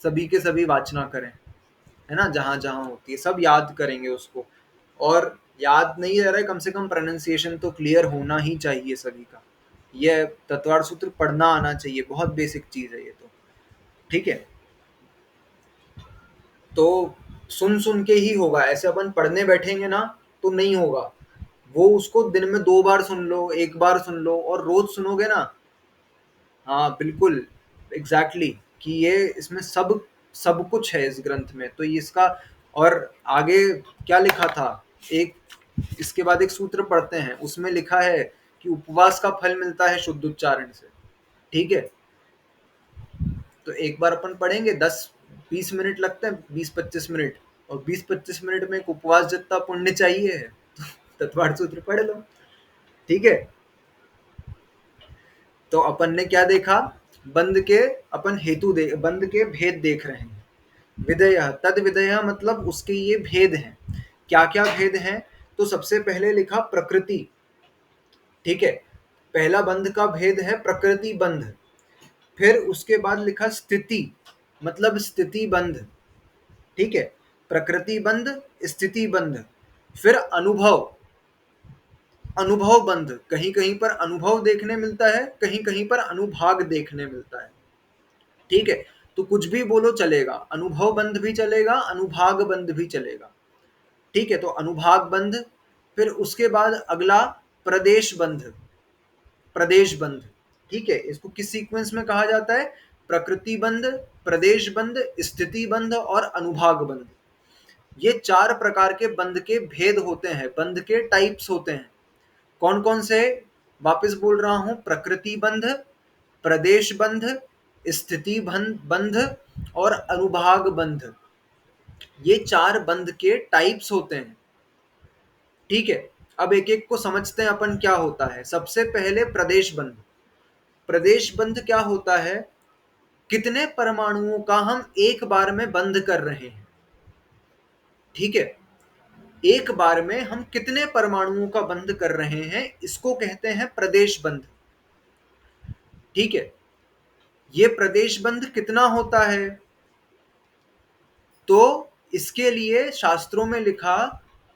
सभी के सभी वाचना करें, है ना, जहां जहां होती है सब याद करेंगे उसको। और याद नहीं रह रहा है, कम से कम प्रोनाउंसिएशन तो क्लियर होना ही चाहिए सभी का। ये तत्वार्थ सूत्र पढ़ना आना चाहिए, बहुत बेसिक चीज है ये तो। ठीक है, तो सुन सुन के ही होगा, ऐसे अपन पढ़ने बैठेंगे ना तो नहीं होगा। वो उसको दिन में 2 बार सुन लो, 1 बार सुन लो, और रोज सुनोगे ना। हाँ बिल्कुल, एग्जैक्टली कि ये इसमें सब सब कुछ है इस ग्रंथ में, तो ये इसका। और आगे क्या लिखा था, एक इसके बाद एक सूत्र पढ़ते हैं, उसमें लिखा है कि उपवास का फल मिलता है शुद्ध उच्चारण से। ठीक है, तो एक बार अपन पढ़ेंगे, 10-20 मिनट लगते हैं, 20-25 मिनट, और 20-25 मिनट में एक उपवास जितना पुण्य चाहिए है, तो तत्वार्थ सूत्र पढ़ लो। ठीक है, तो अपन ने क्या देखा, बंध के अपन हेतु दे, बंध के भेद देख रहे हैं। विधेय, तद विधेय मतलब उसके ये भेद हैं। क्या क्या भेद हैं, तो सबसे पहले लिखा प्रकृति। ठीक है, पहला बंध का भेद है प्रकृति बंध। फिर उसके बाद लिखा स्थिति, मतलब स्थिति बंध। ठीक है, प्रकृति बंध, स्थिति बंध। फिर अनुभव, अनुभव बंध, कहीं कहीं पर अनुभव देखने मिलता है, कहीं कहीं पर अनुभाग देखने मिलता है। ठीक है, तो कुछ भी बोलो चलेगा, अनुभव बंध भी चलेगा, अनुभाग बंध भी चलेगा। ठीक है, तो अनुभाग बंध। फिर उसके बाद अगला प्रदेश बंध, प्रदेश बंध। ठीक है, इसको किस सीक्वेंस में कहा जाता है, प्रकृति बंध, प्रदेश बंध, स्थिति बंध और अनुभाग बंध। ये 4 प्रकार के बंध के भेद होते हैं, बंध के टाइप्स होते हैं। कौन कौन से, वापस बोल रहा हूं, प्रकृति बंध, प्रदेश बंध, स्थिति बंध और अनुभाग बंध। ये 4 बंध के टाइप्स होते हैं। ठीक है, अब एक एक को समझते हैं अपन क्या होता है। सबसे पहले प्रदेश बंध। प्रदेश बंध क्या होता है, कितने परमाणुओं का हम एक बार में बंध कर रहे हैं। ठीक है, एक बार में हम कितने परमाणुओं का बंध कर रहे हैं, इसको कहते हैं प्रदेश बंध। ठीक है, ये प्रदेश बंध कितना होता है, तो इसके लिए शास्त्रों में लिखा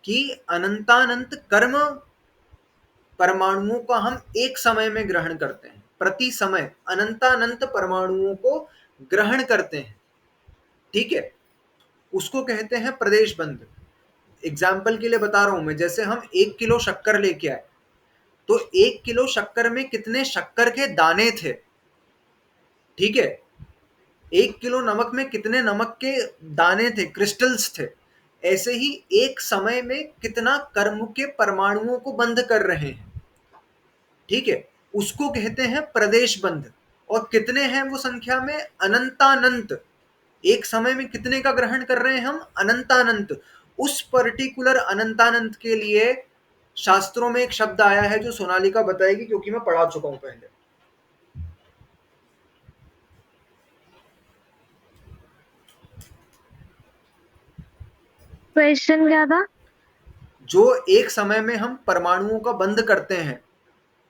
कि अनंतानंत कर्म परमाणुओं का हम एक समय में ग्रहण करते हैं, प्रति समय अनंतानंत परमाणुओं को ग्रहण करते हैं। ठीक है, उसको कहते हैं प्रदेश बंध। एग्जाम्पल के लिए बता रहा हूं मैं, जैसे हम 1 किलो शक्कर लेके आए, तो 1 किलो शक्कर में कितने शक्कर के दाने थे। ठीक है, 1 किलो नमक में कितने नमक के दाने थे, क्रिस्टल्स थे। ऐसे ही एक समय में कितना कर्म के परमाणुओं को बंद कर रहे हैं। ठीक है, उसको कहते हैं प्रदेश बंध। और कितने हैं वो संख्या में, अनंतानंत। एक समय में कितने का ग्रहण कर रहे हैं हम, अनंतानंत। उस पर्टिकुलर अनंतानंत के लिए शास्त्रों में एक शब्द आया है जो सोनालिका बताएगी, क्योंकि मैं पढ़ा चुका हूं पहले। क्वेश्चन क्या था? जो एक समय में हम परमाणुओं का बंद करते हैं,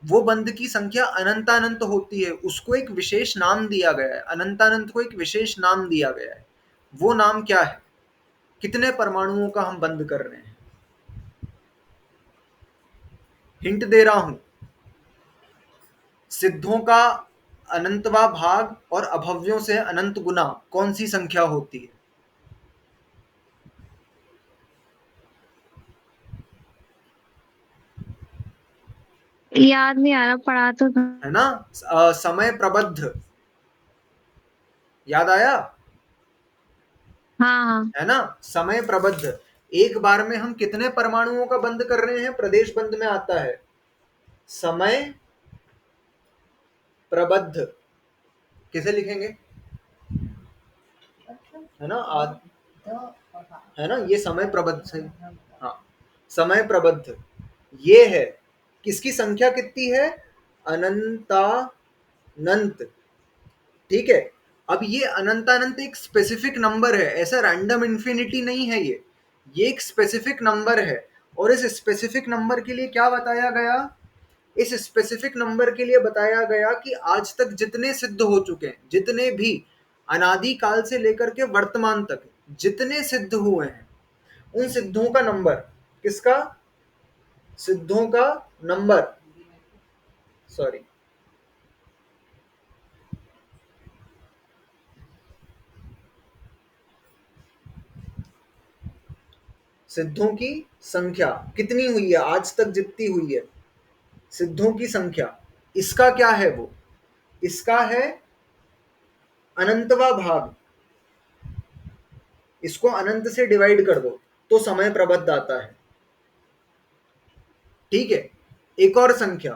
वो बंद की संख्या अनंतानंत होती है, उसको एक विशेष नाम दिया गया है, अनंतानंत को एक विशेष नाम दिया गया है। वो नाम क्या है? कितने परमाणुओं का हम बंद कर रहे हैं? हिंट दे रहा हूं, सिद्धों का अनंतवा भाग और अभव्यों से अनंत गुना कौन सी संख्या होती है? याद नहीं आ रहा, पढ़ा तो था। है ना? समय प्रबद्ध, याद आया? हाँ हाँ। है ना? समय प्रबद्ध, एक बार में हम कितने परमाणुओं का बंद कर रहे हैं? प्रदेश बंद में आता है समय प्रबद्ध। किसे लिखेंगे? है ना? है ना, ये समय प्रबद्ध से, हाँ, समय प्रबद्ध ये है। किसकी संख्या कितनी है? अनंतानंत। ठीक है। अब ये अनंतानंत एक स्पेसिफिक नंबर है, ऐसा रैंडम इंफिनिटी नहीं है। ये एक स्पेसिफिक नंबर है। और इस स्पेसिफिक नंबर के लिए क्या बताया गया? इस स्पेसिफिक नंबर के लिए बताया गया कि आज तक जितने सिद्ध हो चुके हैं, जितने भी अनादि काल से लेकर के वर्तमान तक जितने सिद्ध हुए हैं, उन सिद्धों का नंबर, किसका? सिद्धों का नंबर, सॉरी, सिद्धों की संख्या कितनी हुई है आज तक, जितनी हुई है सिद्धों की संख्या, इसका क्या है? वो इसका है अनंतवा भाग। इसको अनंत से डिवाइड कर दो तो समय प्रबद्ध आता है। ठीक है। एक और संख्या,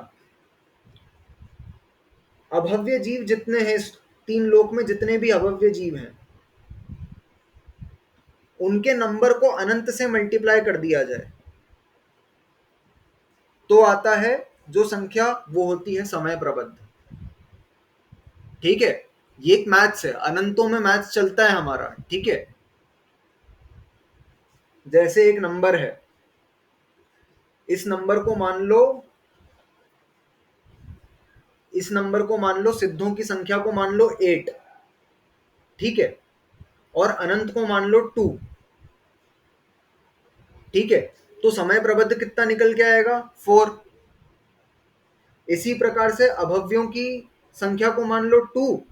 अभव्य जीव जितने हैं इस तीन लोक में, जितने भी अभव्य जीव हैं, उनके नंबर को अनंत से मल्टीप्लाई कर दिया जाए तो आता है जो संख्या, वो होती है समय प्रबद्ध। ठीक है। ये एक मैथ्स है, अनंतों में मैथ्स चलता है हमारा। ठीक है। जैसे एक नंबर है, इस नंबर को मान लो, इस नंबर को मान लो, सिद्धों की संख्या को मान लो 8। ठीक है। और अनंत को मान लो 2। ठीक है। तो समय प्रबद्ध कितना निकल के आएगा? 4। इसी प्रकार से अभव्यों की संख्या को मान लो 2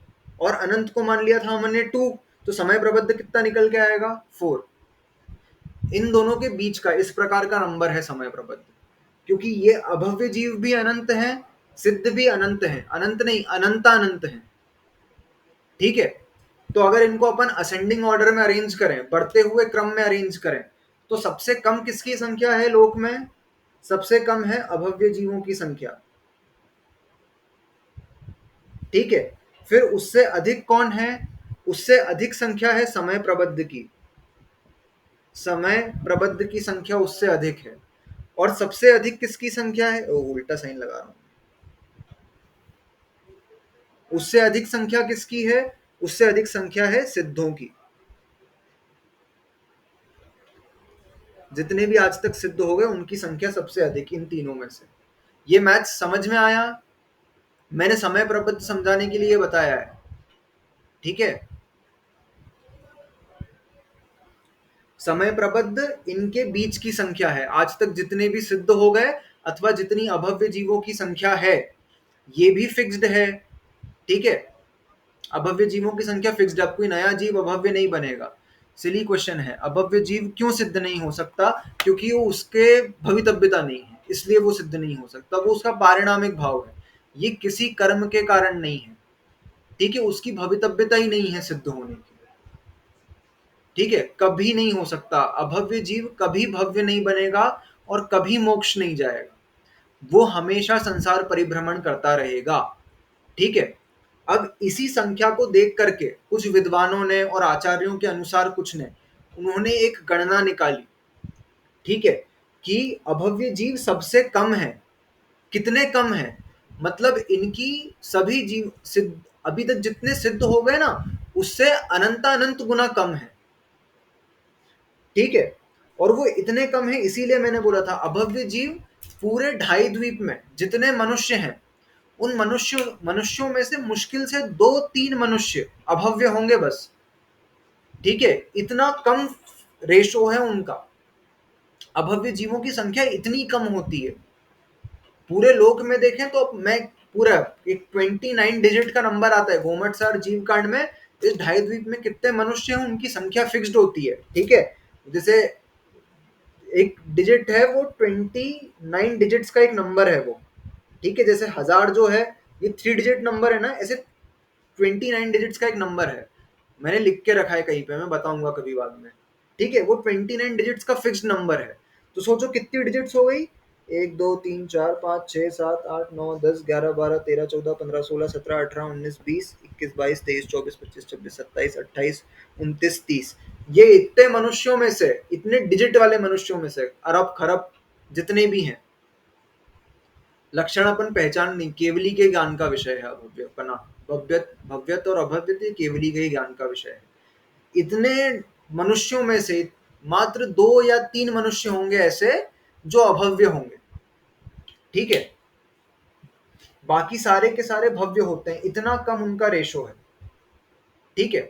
और अनंत को मान लिया था हमने 2, तो समय प्रबद्ध कितना निकल के आएगा? 4। इन दोनों के बीच का इस प्रकार का नंबर है समय प्रबद्ध, क्योंकि ये अभव्य जीव भी अनंत हैं, सिद्ध भी अनंत हैं, अनंत नहीं अनंतानंत हैं। ठीक है। तो अगर इनको अपन असेंडिंग ऑर्डर में अरेंज करें, बढ़ते हुए क्रम में अरेंज करें, तो सबसे कम किसकी संख्या है लोक में? सबसे कम है अभव्य जीवों की संख्या। ठीक है। फिर उससे अधिक कौन है? उससे अधिक संख्या है समय प्रबद्ध की। समय प्रबद्ध की संख्या उससे अधिक है। और सबसे अधिक किसकी संख्या है? उल्टा साइन लगा रहा हूं। उससे अधिक संख्या किसकी है? उससे अधिक संख्या है सिद्धों की। जितने भी आज तक सिद्ध हो गए उनकी संख्या सबसे अधिक इन तीनों में से। ये मैथ समझ में आया? मैंने समय प्रबद्ध समझाने के लिए बताया है। ठीक है। समय प्रबद्ध इनके बीच की संख्या है, आज तक जितने भी सिद्ध हो गए अथवा जितनी अभव्य जीवों की संख्या है, ये भी फिक्स्ड है। ठीक है। अभव्य जीवों की संख्या फिक्स्ड, अब कोई नया जीव अभव्य नहीं बनेगा। सिली क्वेश्चन है, अभव्य जीव क्यों सिद्ध नहीं हो सकता? क्योंकि वो उसके भवितव्यता नहीं है, इसलिए वो सिद्ध नहीं हो सकता। वो उसका पारिणामिक भाव है, ये किसी कर्म के कारण नहीं है। ठीक है। उसकी भवितव्यता ही नहीं है सिद्ध होने की। ठीक है। कभी नहीं हो सकता, अभव्य जीव कभी भव्य नहीं बनेगा और कभी मोक्ष नहीं जाएगा, वो हमेशा संसार परिभ्रमण करता रहेगा। ठीक है। अब इसी संख्या को देख करके कुछ विद्वानों ने और आचार्यों के अनुसार कुछ ने, उन्होंने एक गणना निकाली। ठीक है। कि अभव्य जीव सबसे कम है। कितने कम है? मतलब इनकी सभी जीव सिद्ध, अभी तक जितने सिद्ध हो गए ना, उससे अनंतानंत गुना कम है। ठीक है। और वो इतने कम है, इसीलिए मैंने बोला था अभव्य जीव पूरे 2.5 द्वीप में जितने मनुष्य हैं, उन मनुष्यों में से मुश्किल से 2-3 मनुष्य अभव्य होंगे बस। ठीक है, इतना कम रेशो है उनका, अभव्य जीवों की संख्या इतनी कम होती है। पूरे लोक में देखें तो मैं पूरा एक 29 डिजिट का नंबर आता है गोमटसार जीव कांड में। इस 2.5 द्वीप में कितने मनुष्य हैं उनकी संख्या फिक्स्ड होती है। ठीक है, जैसे एक डिजिट है वो 29 डिजिट्स का एक नंबर है वो। ठीक है, जैसे 1000 जो है ये 3 डिजिट नंबर है ना, ऐसे 29 डिजिट्स का एक नंबर है। मैंने लिख के रखा है कहीं पे, मैं बताऊंगा कभी बाद में। ठीक है, वो 29 डिजिट्स का फिक्स्ड नंबर है। तो सोचो कितनी डिजिट्स हो गई, 1 2 3 4 5 6 7 8 9 10 11 12 13 14 15 16 17 18 19 20 21 22 23 24 25 26 27 28 29 30। ये इतने मनुष्यों में से, इतने डिजिट वाले मनुष्यों में से, अरब खरब जितने भी हैं, लक्षण अपन पहचान नहीं, केवली के ज्ञान का विषय है अभव्यपना। भव्यत और अभव्यत केवली के ज्ञान का विषय है। इतने मनुष्यों में से मात्र 2 या 3 मनुष्य होंगे ऐसे जो अभव्य होंगे। ठीक है, बाकी सारे के सारे भव्य होते हैं, इतना कम उनका रेशो है। ठीक है,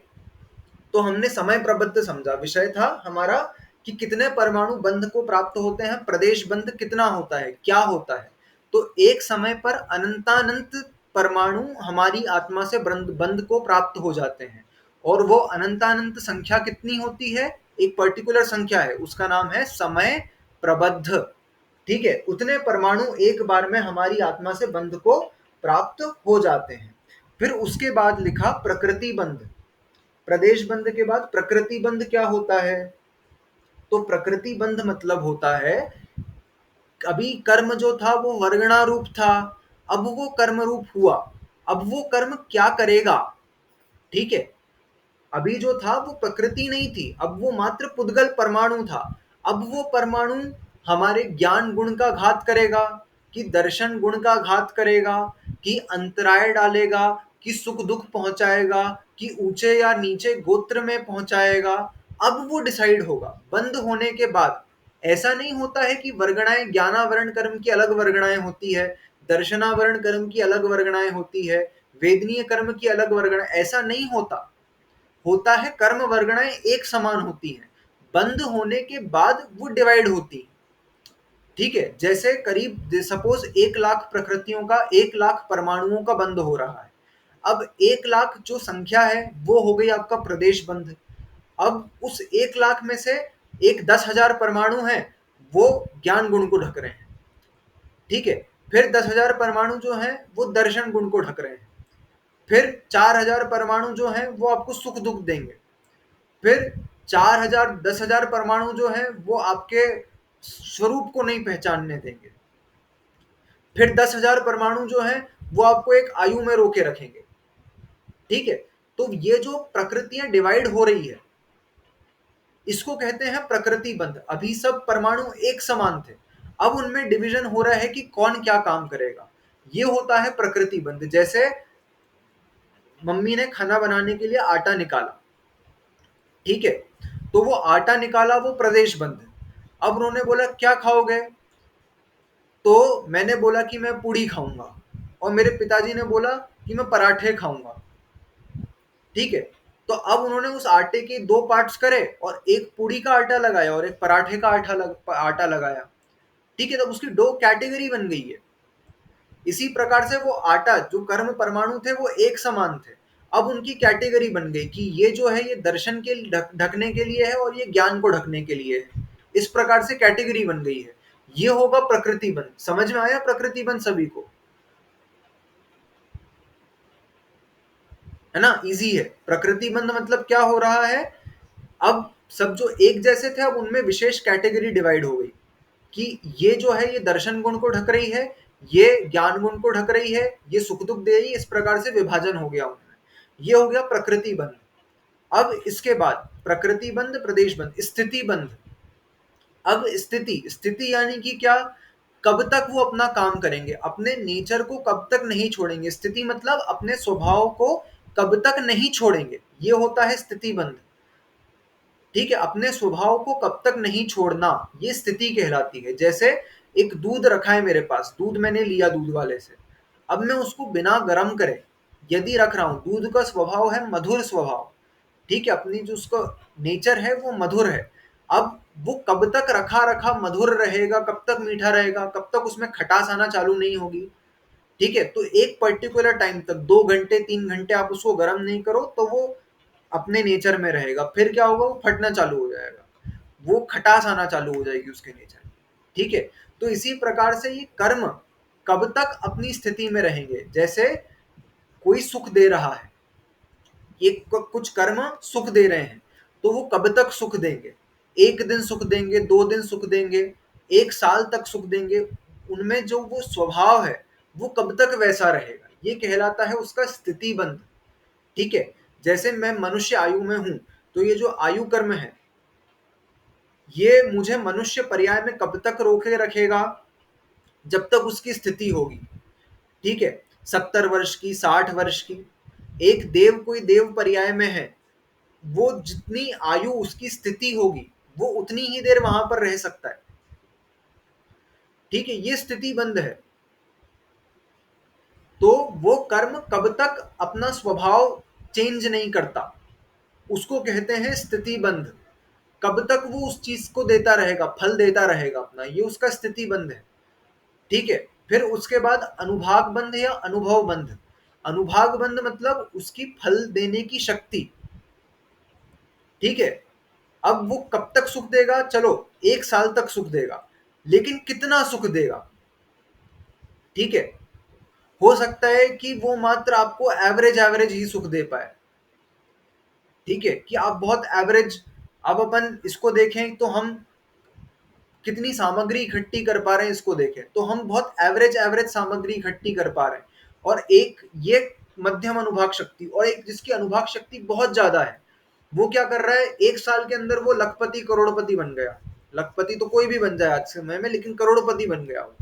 तो हमने समय प्रबंध समझा, विषय था हमारा कि कितने परमाणु बंध को प्राप्त होते हैं, प्रदेश बंध कितना होता है, क्या होता है। तो एक समय पर अनंतानंत परमाणु हमारी आत्मा से बंध को प्राप्त हो जाते हैं, और वो अनंतानंत संख्या कितनी होती है, एक पर्टिकुलर संख्या है, उसका नाम है समय प्रबद्ध। ठीक है, उतने परमाणु एक बार में हमारी आत्मा से बंध को प्राप्त हो जाते हैं। फिर उसके बाद लिखा प्रकृति बंध। प्रदेश बंध के बाद प्रकृति बंध क्या होता है, तो प्रकृति बंध मतलब होता है, अभी कर्म जो था वो वर्गणा रूप था, अब वो कर्म रूप हुआ, अब वो कर्म क्या करेगा। ठीक है, अभी जो था वो प्रकृति नहीं थी, अब वो मात्र पुद्गल परमाणु था। अब वो परमाणु हमारे ज्ञान गुण का घात करेगा, कि दर्शन गुण का घात करेगा, कि अंतराय डालेगा, कि सुख दुख पहुंचाएगा, कि ऊंचे या नीचे गोत्र में पहुंचाएगा। अब वो डिसाइड होगा बंद होने के बाद। ऐसा नहीं होता है कि वर्गणाएं, ज्ञानावरण कर्म की अलग वर्गणाएं होती है, दर्शनावरण कर्म की अलग वर्गणाएं होती है, वेदनीय कर्म की अलग वर्गणाएं, ऐसा नहीं होता। होता है कर्म वर्गणाएं एक समान होती हैं, बंद होने के बाद वो डिवाइड होती हैं। ठीक है, जैसे करीब सपोज 1 लाख प्रकृतियों का, 1 लाख परमाणुओं का बंद हो रहा है। अब 1 लाख जो संख्या है वो हो गई आपका प्रदेश बंध। अब उस 1 लाख में से एक 10,000 परमाणु है, वो ज्ञान गुण को ढक रहे हैं। ठीक है, फिर 10,000 परमाणु जो है वो दर्शन गुण को ढक रहे हैं। फिर 4,000 परमाणु जो है वो आपको सुख दुख देंगे। फिर 4,000 10,000 परमाणु जो है वो आपके स्वरूप को नहीं पहचानने देंगे। फिर 10,000 परमाणु जो है वो आपको एक आयु में रोके रखेंगे। ठीक है, तो ये जो प्रकृतियां डिवाइड हो रही है, इसको कहते हैं प्रकृति बंध। अभी सब परमाणु एक समान थे, अब उनमें डिवीजन हो रहा है कि कौन क्या काम करेगा, ये होता है प्रकृति बंध। जैसे मम्मी ने खाना बनाने के लिए आटा निकाला, ठीक है, तो वो आटा निकाला, वो प्रदेश बंध। अब उन्होंने बोला क्या खाओगे, तो मैंने बोला कि मैं पूड़ी खाऊंगा, और मेरे पिताजी ने बोला कि मैं पराठे खाऊंगा। ठीक है, तो अब उन्होंने उस आटे के 2 पार्ट्स करे, और एक पूड़ी का आटा लगाया और एक पराठे का आटा लगाया। ठीक है, तो उसकी 2 कैटेगरी बन गई है। इसी प्रकार से वो आटा, जो कर्म परमाणु थे वो एक समान थे, अब उनकी कैटेगरी बन गई कि ये जो है ये दर्शन के ढकने के लिए है, और ये ज्ञान को ढकने के लिए है। इस प्रकार से कैटेगरी बन गई है। ये होगा प्रकृति बंध। समझ में आया प्रकृति बंध सभी को, है ना, इजी है। प्रकृति बंध मतलब क्या हो रहा है, अब सब जो एक जैसे थे अब उनमें विशेष कैटेगरी डिवाइड हो गई, कि ये जो है ये दर्शन गुण को ढक रही है, ये ज्ञान गुण को ढक रही है, ये सुख दुख दे रही है। इस प्रकार से विभाजन हो गया उनमें, ये हो गया प्रकृति बंध। अब इसके बाद प्रकृति बंध, प्रदेश बंध, स्थिति बंध। अब स्थिति, स्थिति यानी कि क्या, कब तक वो अपना काम करेंगे, अपने नेचर को कब तक नहीं छोड़ेंगे। स्थिति मतलब अपने स्वभाव को कब तक नहीं छोड़ेंगे, ये होता है स्थिति बंध। ठीक है, अपने स्वभाव को कब तक नहीं छोड़ना, ये स्थिति कहलाती है। जैसे एक दूध रखा है मेरे पास, दूध मैंने लिया दूध वाले से, अब मैं उसको बिना गर्म करे यदि रख रहा हूं, दूध का स्वभाव है मधुर स्वभाव, ठीक है, अपनी जो उसका नेचर है वो मधुर है। अब वो कब तक रखा रखा मधुर रहेगा, कब तक मीठा रहेगा, कब तक उसमें खटास आना चालू नहीं होगी, ठीक है। तो एक पर्टिकुलर टाइम तक 2 घंटे 3 घंटे आप उसको गर्म नहीं करो तो वो अपने नेचर में रहेगा, फिर क्या होगा, वो फटना चालू हो जाएगा, वो खटास आना चालू हो जाएगी उसके नेचर में, ठीक है। तो इसी प्रकार से ये कर्म कब तक अपनी स्थिति में रहेंगे, जैसे कोई सुख दे रहा है, ये कुछ कर्म सुख दे रहे हैं, तो वो कब तक सुख देंगे, 1 दिन सुख देंगे, 2 दिन सुख देंगे, 1 साल तक सुख देंगे, उनमें जो वो स्वभाव है वो कब तक वैसा रहेगा, ये कहलाता है उसका स्थिति बंध, ठीक है। जैसे मैं मनुष्य आयु में हूं, तो ये जो आयु कर्म है ये मुझे मनुष्य पर्याय में कब तक रोके रखेगा, जब तक उसकी स्थिति होगी, ठीक है, 70 वर्ष की, 60 वर्ष की। एक देव कोई देव पर्याय में है, वो जितनी आयु उसकी स्थिति होगी वो उतनी ही देर वहां पर रह सकता है, ठीक है, ये स्थिति बंद है। तो वो कर्म कब तक अपना स्वभाव चेंज नहीं करता, उसको कहते हैं स्थिति बंध। कब तक वो उस चीज को देता रहेगा, फल देता रहेगा अपना, ये उसका स्थिति बंध है, ठीक है। फिर उसके बाद अनुभाग बंध या अनुभव बंध। अनुभाग बंध मतलब उसकी फल देने की शक्ति, ठीक है। अब वो कब तक सुख देगा, चलो 1 साल तक सुख देगा, लेकिन कितना सुख देगा, ठीक है। हो सकता है कि वो मात्र आपको एवरेज एवरेज ही सुख दे पाए, ठीक है, कि आप बहुत एवरेज, अब अपन इसको देखें तो हम कितनी सामग्री इकट्ठी कर पा रहे हैं, इसको देखें तो हम बहुत एवरेज एवरेज सामग्री इकट्ठी कर पा रहे हैं, और एक ये मध्यम अनुभाग शक्ति, और एक जिसकी अनुभाग शक्ति बहुत ज्यादा है, वो क्या कर रहा है, 1 साल के अंदर वो लखपति करोड़पति बन गया। लखपति तो कोई भी बन जाए आज के समय में, लेकिन करोड़पति बन गया वो,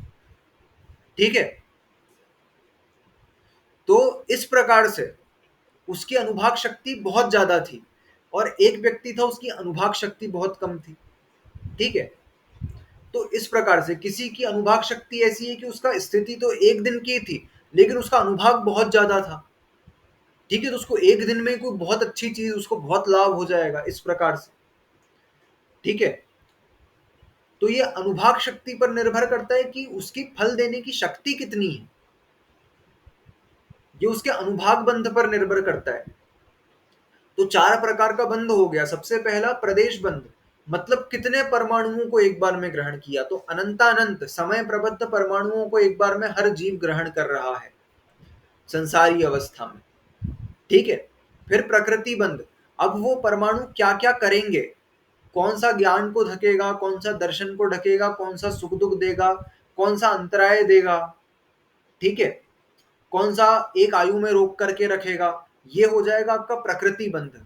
ठीक है। तो इस प्रकार से उसकी अनुभाग शक्ति बहुत ज्यादा थी, और एक व्यक्ति था उसकी अनुभाग शक्ति बहुत कम थी, ठीक है। तो इस प्रकार से किसी की अनुभाग शक्ति ऐसी है कि उसका स्थिति तो 1 दिन की थी, लेकिन उसका अनुभाग बहुत ज्यादा था, ठीक है, तो उसको 1 दिन में कोई बहुत अच्छी चीज, उसको बहुत लाभ हो जाएगा, इस प्रकार से, ठीक है। तो ये अनुभाग शक्ति पर निर्भर करता है कि उसकी फल देने की शक्ति कितनी है, ये उसके अनुभाग बंध पर निर्भर करता है। तो 4 प्रकार का बंध हो गया। सबसे पहला प्रदेश बंध, मतलब कितने परमाणुओं को एक बार में ग्रहण किया, तो अनंतानंत समय प्रबद्ध परमाणुओं को एक बार में हर जीव ग्रहण कर रहा है संसारी अवस्था में, ठीक है। फिर प्रकृति बंध, अब वो परमाणु क्या क्या करेंगे, कौन सा ज्ञान को ढकेगा, कौन सा दर्शन को ढकेगा, कौन सा सुख दुख देगा, कौन सा अंतराय देगा, ठीक है, कौन सा एक आयु में रोक करके रखेगा, ये हो जाएगा आपका प्रकृति बंध।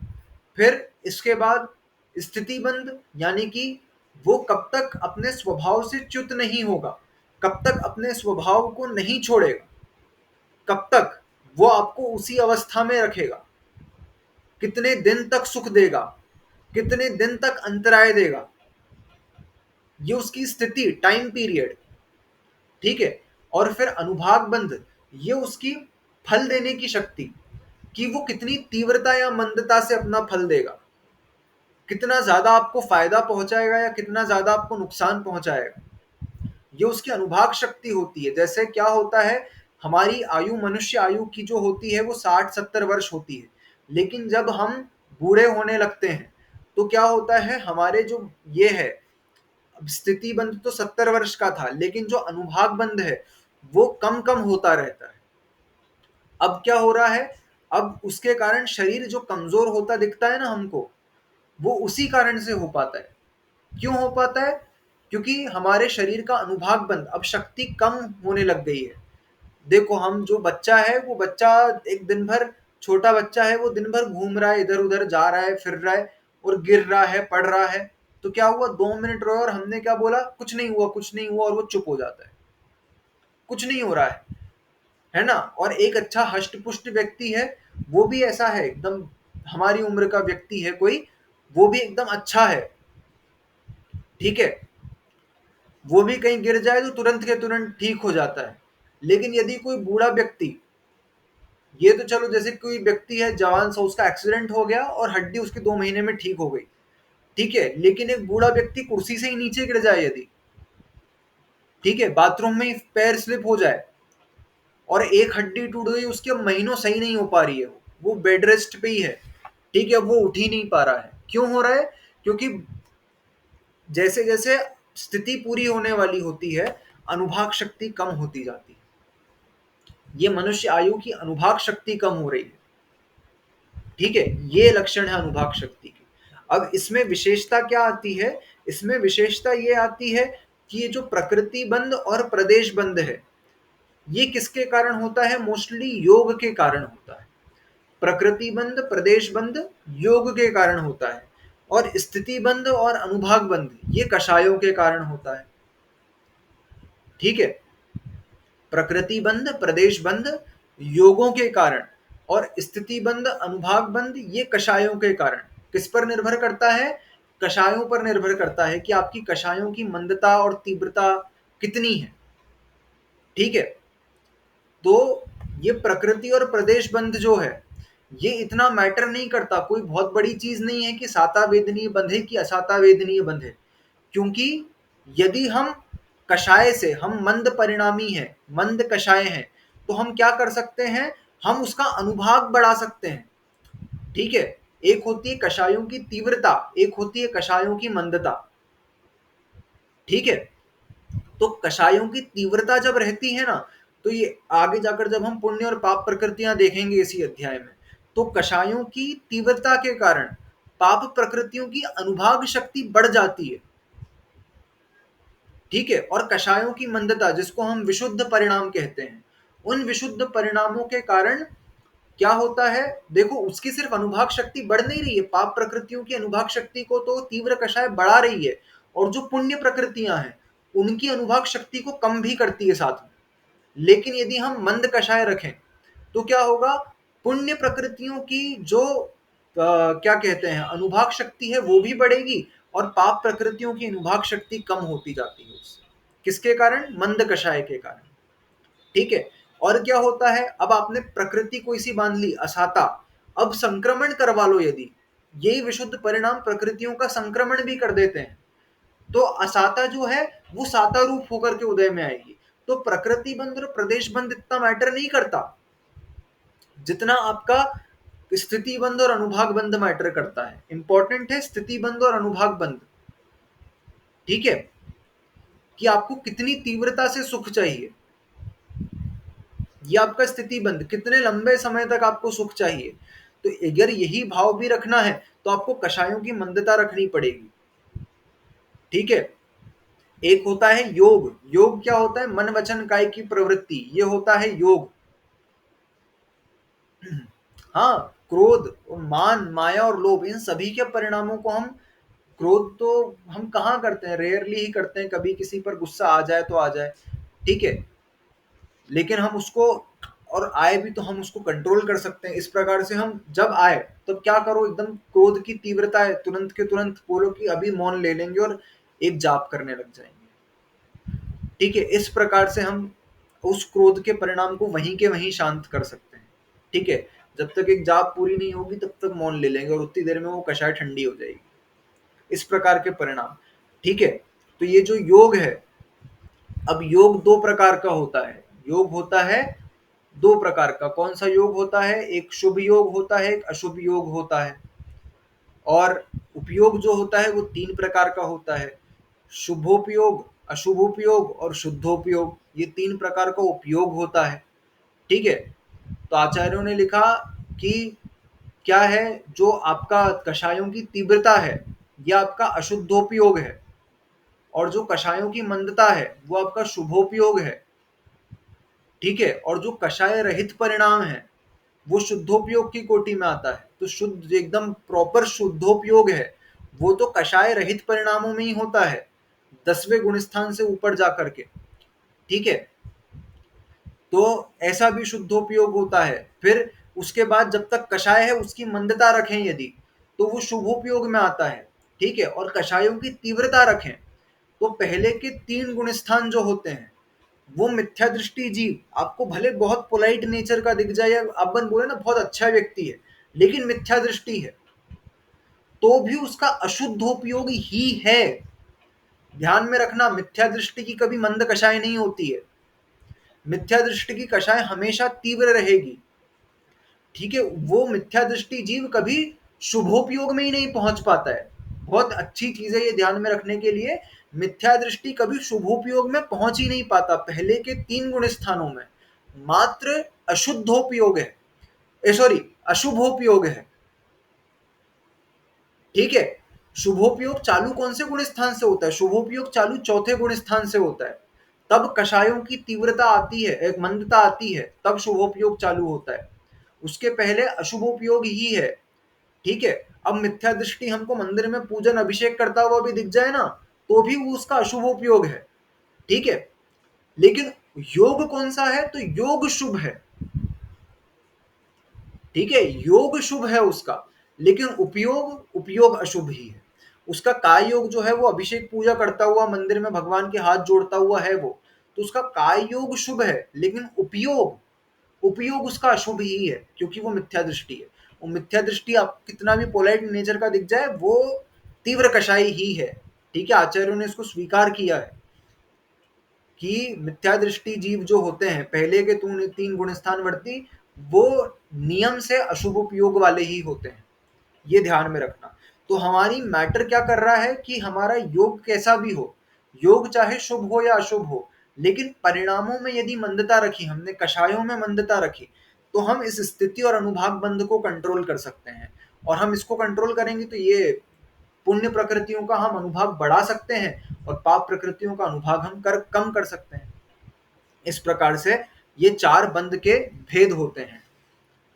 फिर इसके बाद स्थिति बंध, यानी कि वो कब तक अपने स्वभाव से च्युत नहीं होगा, कब तक अपने स्वभाव को नहीं छोड़ेगा, कब तक वो आपको उसी अवस्था में रखेगा, कितने दिन तक सुख देगा, कितने दिन तक अंतराय देगा, ये उसकी स्थिति, टाइम पीरियड, ठीक है। और फिर अनुभाग बंध, ये उसकी फल देने की शक्ति, कि वो कितनी तीव्रता या मंदता से अपना फल देगा, कितना ज्यादा आपको फायदा पहुंचाएगा या कितना ज्यादा आपको नुकसान पहुंचाएगा, ये उसकी अनुभाग शक्ति होती है। जैसे क्या होता है, हमारी आयु, मनुष्य आयु की जो होती है वो 60-70 वर्ष होती है, लेकिन जब हम बूढ़े होने लगते हैं तो क्या होता है, हमारे जो ये है स्थिति बंध तो 70 वर्ष का था, लेकिन जो अनुभाग बंध है वो कम कम होता रहता है। अब क्या हो रहा है, अब उसके कारण शरीर जो कमजोर होता दिखता है ना हमको, वो उसी कारण से हो पाता है। क्यों हो पाता है, क्योंकि हमारे शरीर का अनुभाग बंध, अब शक्ति कम होने लग गई है। देखो, हम जो बच्चा है, वो बच्चा एक दिन भर, छोटा बच्चा है, वो दिन भर घूम रहा है, इधर उधर जा रहा है, फिर रहा है, और गिर रहा है, पड़ रहा है, तो क्या हुआ, 2 मिनट रोए और हमने क्या बोला, कुछ नहीं हुआ, कुछ नहीं हुआ, और वो चुप हो जाता है, कुछ नहीं हो रहा है ना। और एक अच्छा हष्ट पुष्ट व्यक्ति है, वो भी ऐसा है, एकदम हमारी उम्र का व्यक्ति है कोई, वो भी एकदम अच्छा है, ठीक है, वो भी कहीं गिर जाए तो तुरंत के तुरंत ठीक हो जाता है। लेकिन यदि कोई बूढ़ा व्यक्ति, ये तो चलो जैसे कोई व्यक्ति है जवान सा, उसका एक्सीडेंट हो गया और हड्डी उसकी 2 महीने में ठीक हो गई, ठीक है, लेकिन एक बूढ़ा व्यक्ति कुर्सी से ही नीचे गिर जाए यदि, ठीक है, बाथरूम में ही पैर स्लिप हो जाए और एक हड्डी टूट गई उसकी, अब महीनों सही नहीं हो पा रही है, वो बेड रेस्ट पे ही है, ठीक है, वो उठ ही नहीं पा रहा है। क्यों हो रहा है? क्योंकि जैसे जैसे स्थिति पूरी होने वाली होती है, अनुभाग शक्ति कम होती जाती है। ये मनुष्य आयु की अनुभाग शक्ति कम हो रही है, ठीक है, ये लक्षण है अनुभाग शक्ति की। अब इसमें विशेषता क्या आती है? इसमें विशेषता ये आती है कि ये जो प्रकृति बंध और प्रदेश बंध है, ये किसके कारण होता है? मोस्टली योग के कारण होता है। प्रकृति बंध, प्रदेश बंध योग के कारण होता है, और स्थिति बंध और अनुभाग बंध ये कषायों के कारण होता है, ठीक है। प्रकृति बंध, प्रदेश बंध योगों के कारण, और स्थिति बंध, अनुभाग बंध ये कषायों के कारण। किस पर निर्भर करता है? कषायों पर निर्भर करता है कि आपकी कषायों की मंदता और तीव्रता कितनी है, ठीक है। तो ये प्रकृति और प्रदेश बंध जो है, ये इतना मैटर नहीं करता, कोई बहुत बड़ी चीज नहीं है कि साता वेदनीय बंध है कि असाता वेदनीय बंध है। क्योंकि यदि हम कषाय से, हम मंद परिणामी हैं, मंद कषाय हैं, तो हम क्या कर सकते हैं? हम उसका अनुभाग बढ़ा सकते हैं, ठीक है। एक होती है कषायों की तीव्रता, एक होती है कषायों की मंदता, ठीक है। तो कषायों की तीव्रता जब रहती है ना, तो ये आगे जाकर जब हम पुण्य और पाप प्रकृतियां देखेंगे इसी अध्याय में, तो कषायों की तीव्रता के कारण पाप प्रकृतियों की अनुभाग शक्ति बढ़ जाती है, ठीक है। और कषायों की मंदता, जिसको हम विशुद्ध परिणाम कहते हैं, उन विशुद्ध परिणामों के कारण क्या होता है? देखो, उसकी सिर्फ अनुभाग शक्ति बढ़ नहीं रही है, पाप प्रकृतियों की अनुभाग शक्ति को तो तीव्र कषाय बढ़ा रही है, और जो पुण्य प्रकृतियां हैं उनकी अनुभाग शक्ति को कम भी करती है साथ में। लेकिन यदि हम मंद कषाय रखें तो क्या होगा? पुण्य प्रकृतियों की जो क्या कहते हैं अनुभाग शक्ति है वो भी बढ़ेगी, और पाप प्रकृतियों की अनुभाग शक्ति कम होती जाती है उससे। किसके कारण? मंद कषाय के कारण, ठीक है। और क्या होता है? अब आपने प्रकृति को इसी बांध ली असाता, अब संक्रमण करवा लो यदि, यही विशुद्ध परिणाम प्रकृतियों का संक्रमण भी कर देते हैं, तो असाता जो है वो साता रूप होकर के उदय में आएगी। तो प्रकृति बंध और प्रदेश बंध इतना मैटर नहीं करता जितना आपका स्थिति बंध और अनुभाग बंध मैटर करता है। इंपॉर्टेंट है स्थिति बंध और अनुभाग बंध, ठीक है, कि आपको कितनी तीव्रता से सुख चाहिए, ये आपका स्थिति बंध, कितने लंबे समय तक आपको सुख चाहिए। तो अगर यही भाव भी रखना है तो आपको कषायों की मंदता रखनी पड़ेगी, ठीक है। एक होता है योग, योग क्या होता है? मन वचन काय की प्रवृत्ति, ये होता है योग। हाँ, क्रोध, मान, माया और लोभ, इन सभी के परिणामों को हम, क्रोध तो हम कहाँ करते हैं? रेयरली ही करते हैं, कभी किसी पर गुस्सा आ जाए तो आ जाए, ठीक है, लेकिन हम उसको, और आए भी तो हम उसको कंट्रोल कर सकते हैं। इस प्रकार से हम जब आए तब क्या करो, एकदम क्रोध की तीव्रता है, तुरंत के तुरंत बोलो कि अभी मौन ले लेंगे और एक जाप करने लग जाएंगे, ठीक है। इस प्रकार से हम उस क्रोध के परिणाम को वहीं के वहीं शांत कर सकते हैं, ठीक है। जब तक एक जाप पूरी नहीं होगी तब तक मौन ले लेंगे और उतनी देर में वो कषाय ठंडी हो जाएगी। इस प्रकार के परिणाम, ठीक है। तो ये जो योग है, अब योग दो प्रकार का होता है, योग होता है दो प्रकार का। कौन सा योग होता है? एक शुभ योग होता है, एक अशुभ योग होता है। और उपयोग जो होता है वो 3 प्रकार का होता है, शुभोपयोग, अशुभोपयोग और शुद्धोपयोग, ये 3 प्रकार का उपयोग होता है, ठीक है। तो आचार्यों ने लिखा कि क्या है, जो आपका कषायों की तीव्रता है यह आपका अशुद्धोपयोग है, और जो कषायों की मंदता है वो आपका शुभोपयोग है, ठीक है। और जो कषाय रहित परिणाम है वो शुद्धोपयोग की कोटि में आता है। तो शुद्ध, एकदम प्रॉपर शुद्धोपयोग है वो तो कषाय रहित परिणामों में ही होता है, 10वें गुण स्थान से ऊपर जाकर के, ठीक है। तो ऐसा भी शुद्धोपयोग होता है। फिर उसके बाद जब तक कषाय है उसकी मंदता रखें यदि, तो वो शुभोपयोग में आता है, ठीक है। और कषायों की तीव्रता रखें तो पहले के 3 गुण स्थान जो होते हैं वो मिथ्या दृष्टि जीव आपको भले बहुत पोलाइट नेचर का दिख जाए, या अपन बोले ना बहुत अच्छा व्यक्ति है लेकिन मिथ्या दृष्टि है, तो भी उसका अशुद्धोपयोग ही है। ध्यान में रखना, मिथ्या दृष्टि की कभी मंद कषाय नहीं होती है, मिथ्या दृष्टि की कषाय हमेशा तीव्र रहेगी, ठीक है। वो मिथ्या दृष्टि जीव कभी शुभोपयोग में ही नहीं पहुंच पाता है। बहुत अच्छी चीज है ये ध्यान में रखने के लिए, मिथ्या दृष्टि कभी शुभोपयोग में पहुंच ही नहीं पाता। पहले के 3 गुण स्थानों में मात्र अशुद्धोपयोग है, सॉरी अशुभोपयोग है, ठीक है। शुभोपयोग चालू कौन से गुण स्थान से होता है? शुभोपयोग चालू चौथे गुण स्थान से होता है, तब कषायों की तीव्रता आती है, एक मंदता आती है, तब शुभोपयोग चालू होता है, उसके पहले अशुभोपयोग ही है, ठीक है। अब मिथ्या दृष्टि हमको मंदिर में पूजन अभिषेक करता हुआ भी दिख जाए ना, तो भी वो उसका अशुभोपयोग है, ठीक है। लेकिन योग कौन सा है? तो योग शुभ है, ठीक है, योग शुभ है उसका, लेकिन उपयोग उपयोग अशुभ ही है उसका। काय योग जो है वो अभिषेक पूजा करता हुआ मंदिर में भगवान के हाथ जोड़ता हुआ है वो, तो उसका काय योग शुभ है, लेकिन उपयोग उपयोग उसका अशुभ ही है, क्योंकि वो मिथ्या दृष्टि है। वो मिथ्या दृष्टि आप कितना भी पोलाइट नेचर का दिख जाए, वो तीव्र कषाई ही है, ठीक है। आचार्यों ने इसको स्वीकार किया है कि मिथ्या दृष्टि जीव जो होते हैं पहले के 3 गुण स्थान वर्ती, वो नियम से अशुभ उपयोग वाले ही होते हैं, ये ध्यान में रखना। तो हमारी मैटर क्या कर रहा है कि हमारा योग कैसा भी हो, योग चाहे शुभ हो या अशुभ हो, लेकिन परिणामों में यदि मंदता रखी हमने, कषायों में मंदता रखी, तो हम इस स्थिति और अनुभाग बंध को कंट्रोल कर सकते हैं। और हम इसको कंट्रोल करेंगे तो ये पुण्य प्रकृतियों का हम अनुभाग बढ़ा सकते हैं और पाप प्रकृतियों का अनुभाग हम कम कर सकते हैं। इस प्रकार से ये 4 बंध के भेद होते हैं,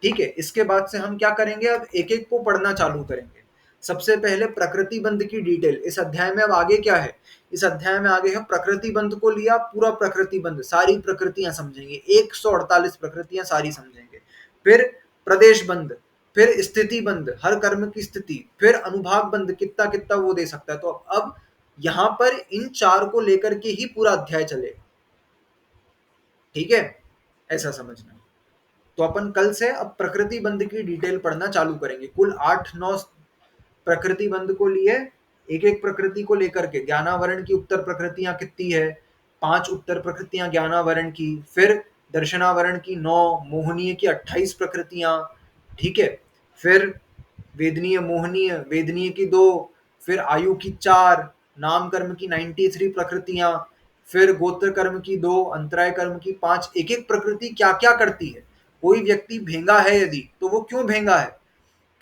ठीक है। इसके बाद से हम क्या करेंगे, अब एक एक को पढ़ना चालू करेंगे। सबसे पहले प्रकृति बंध की डिटेल इस अध्याय में। अब आगे क्या है, इस अध्याय में आगे है प्रकृति बंध को लिया, पूरा प्रकृति बंध, सारी प्रकृतियां समझेंगे, 148 प्रकृतियां सारी समझेंगे। फिर प्रदेश बंध, फिर स्थिति बंध, हर कर्म की स्थिति, फिर अनुभाग बंध कितना कितना वो दे सकता है। तो अब यहां पर इन 4 को लेकर के ही पूरा अध्याय चलेगा, ठीक है, ऐसा समझना। तो अपन कल से अब प्रकृति बंध की डिटेल पढ़ना चालू करेंगे। कुल 8-9 प्रकृति बंध को लिए, एक एक प्रकृति को लेकर के ज्ञानावरण की उत्तर प्रकृतियां कितनी है, 5 उत्तर प्रकृतियां ज्ञानावरण की, फिर दर्शनावरण की 9, मोहनीय की 28 प्रकृतियां, ठीक है। फिर वेदनीय मोहनीय वेदनीय की 2, फिर आयु की 4, नाम कर्म की 93 प्रकृतियां, फिर गोत्र कर्म की 2, अंतराय कर्म की 5। एक एक प्रकृति क्या क्या करती है। कोई व्यक्ति भेंगा है यदि, तो वो क्यों भेंगा है,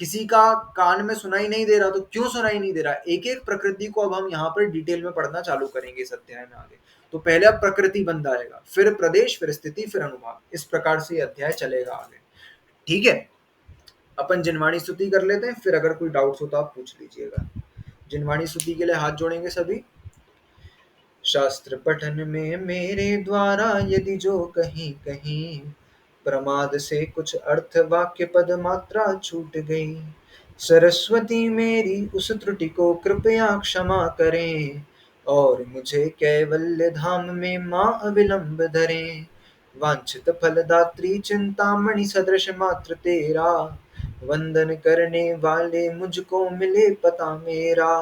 किसी का कान में सुनाई नहीं दे रहा तो क्यों सुनाई नहीं दे रहा। एक एक प्रकृति को अब हम यहाँ पर डिटेल में पढ़ना चालू करेंगे इस अध्याय में आगे। तो पहले अब प्रकृति बंध आएगा, फिर प्रदेश, फिर स्थिति, फिर अनुभाग, इस प्रकार से अध्याय चलेगा आगे, ठीक है। अपन जिनवाणी स्तुति कर लेते हैं, फिर अगर कोई डाउट्स हो तो आप पूछ लीजिएगा। जिनवाणी स्तुति के लिए हाथ जोड़ेंगे सभी। शास्त्र पठन में मेरे द्वारा यदि जो कहीं कहीं प्रमाद से कुछ अर्थ वाक्य पद मात्रा छूट गई, सरस्वती मेरी उस त्रुटि को कृपया क्षमा करें और मुझे कैवल्य धाम में माँ अविलंब धरें। वांछित फलदात्री चिंतामणि सदृश मात्र तेरा, वंदन करने वाले मुझको मिले पता मेरा।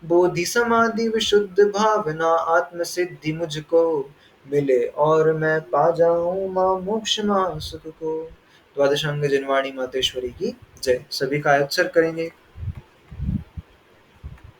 बोधि समाधि विशुद्ध भावना आत्म सिद्धि मुझको मिले और मैं पा जाऊं माँ मोक्ष माँ सुख को। द्वादशांग जिनवाणी मातेश्वरी की जय। सभी का अक्षर करेंगे।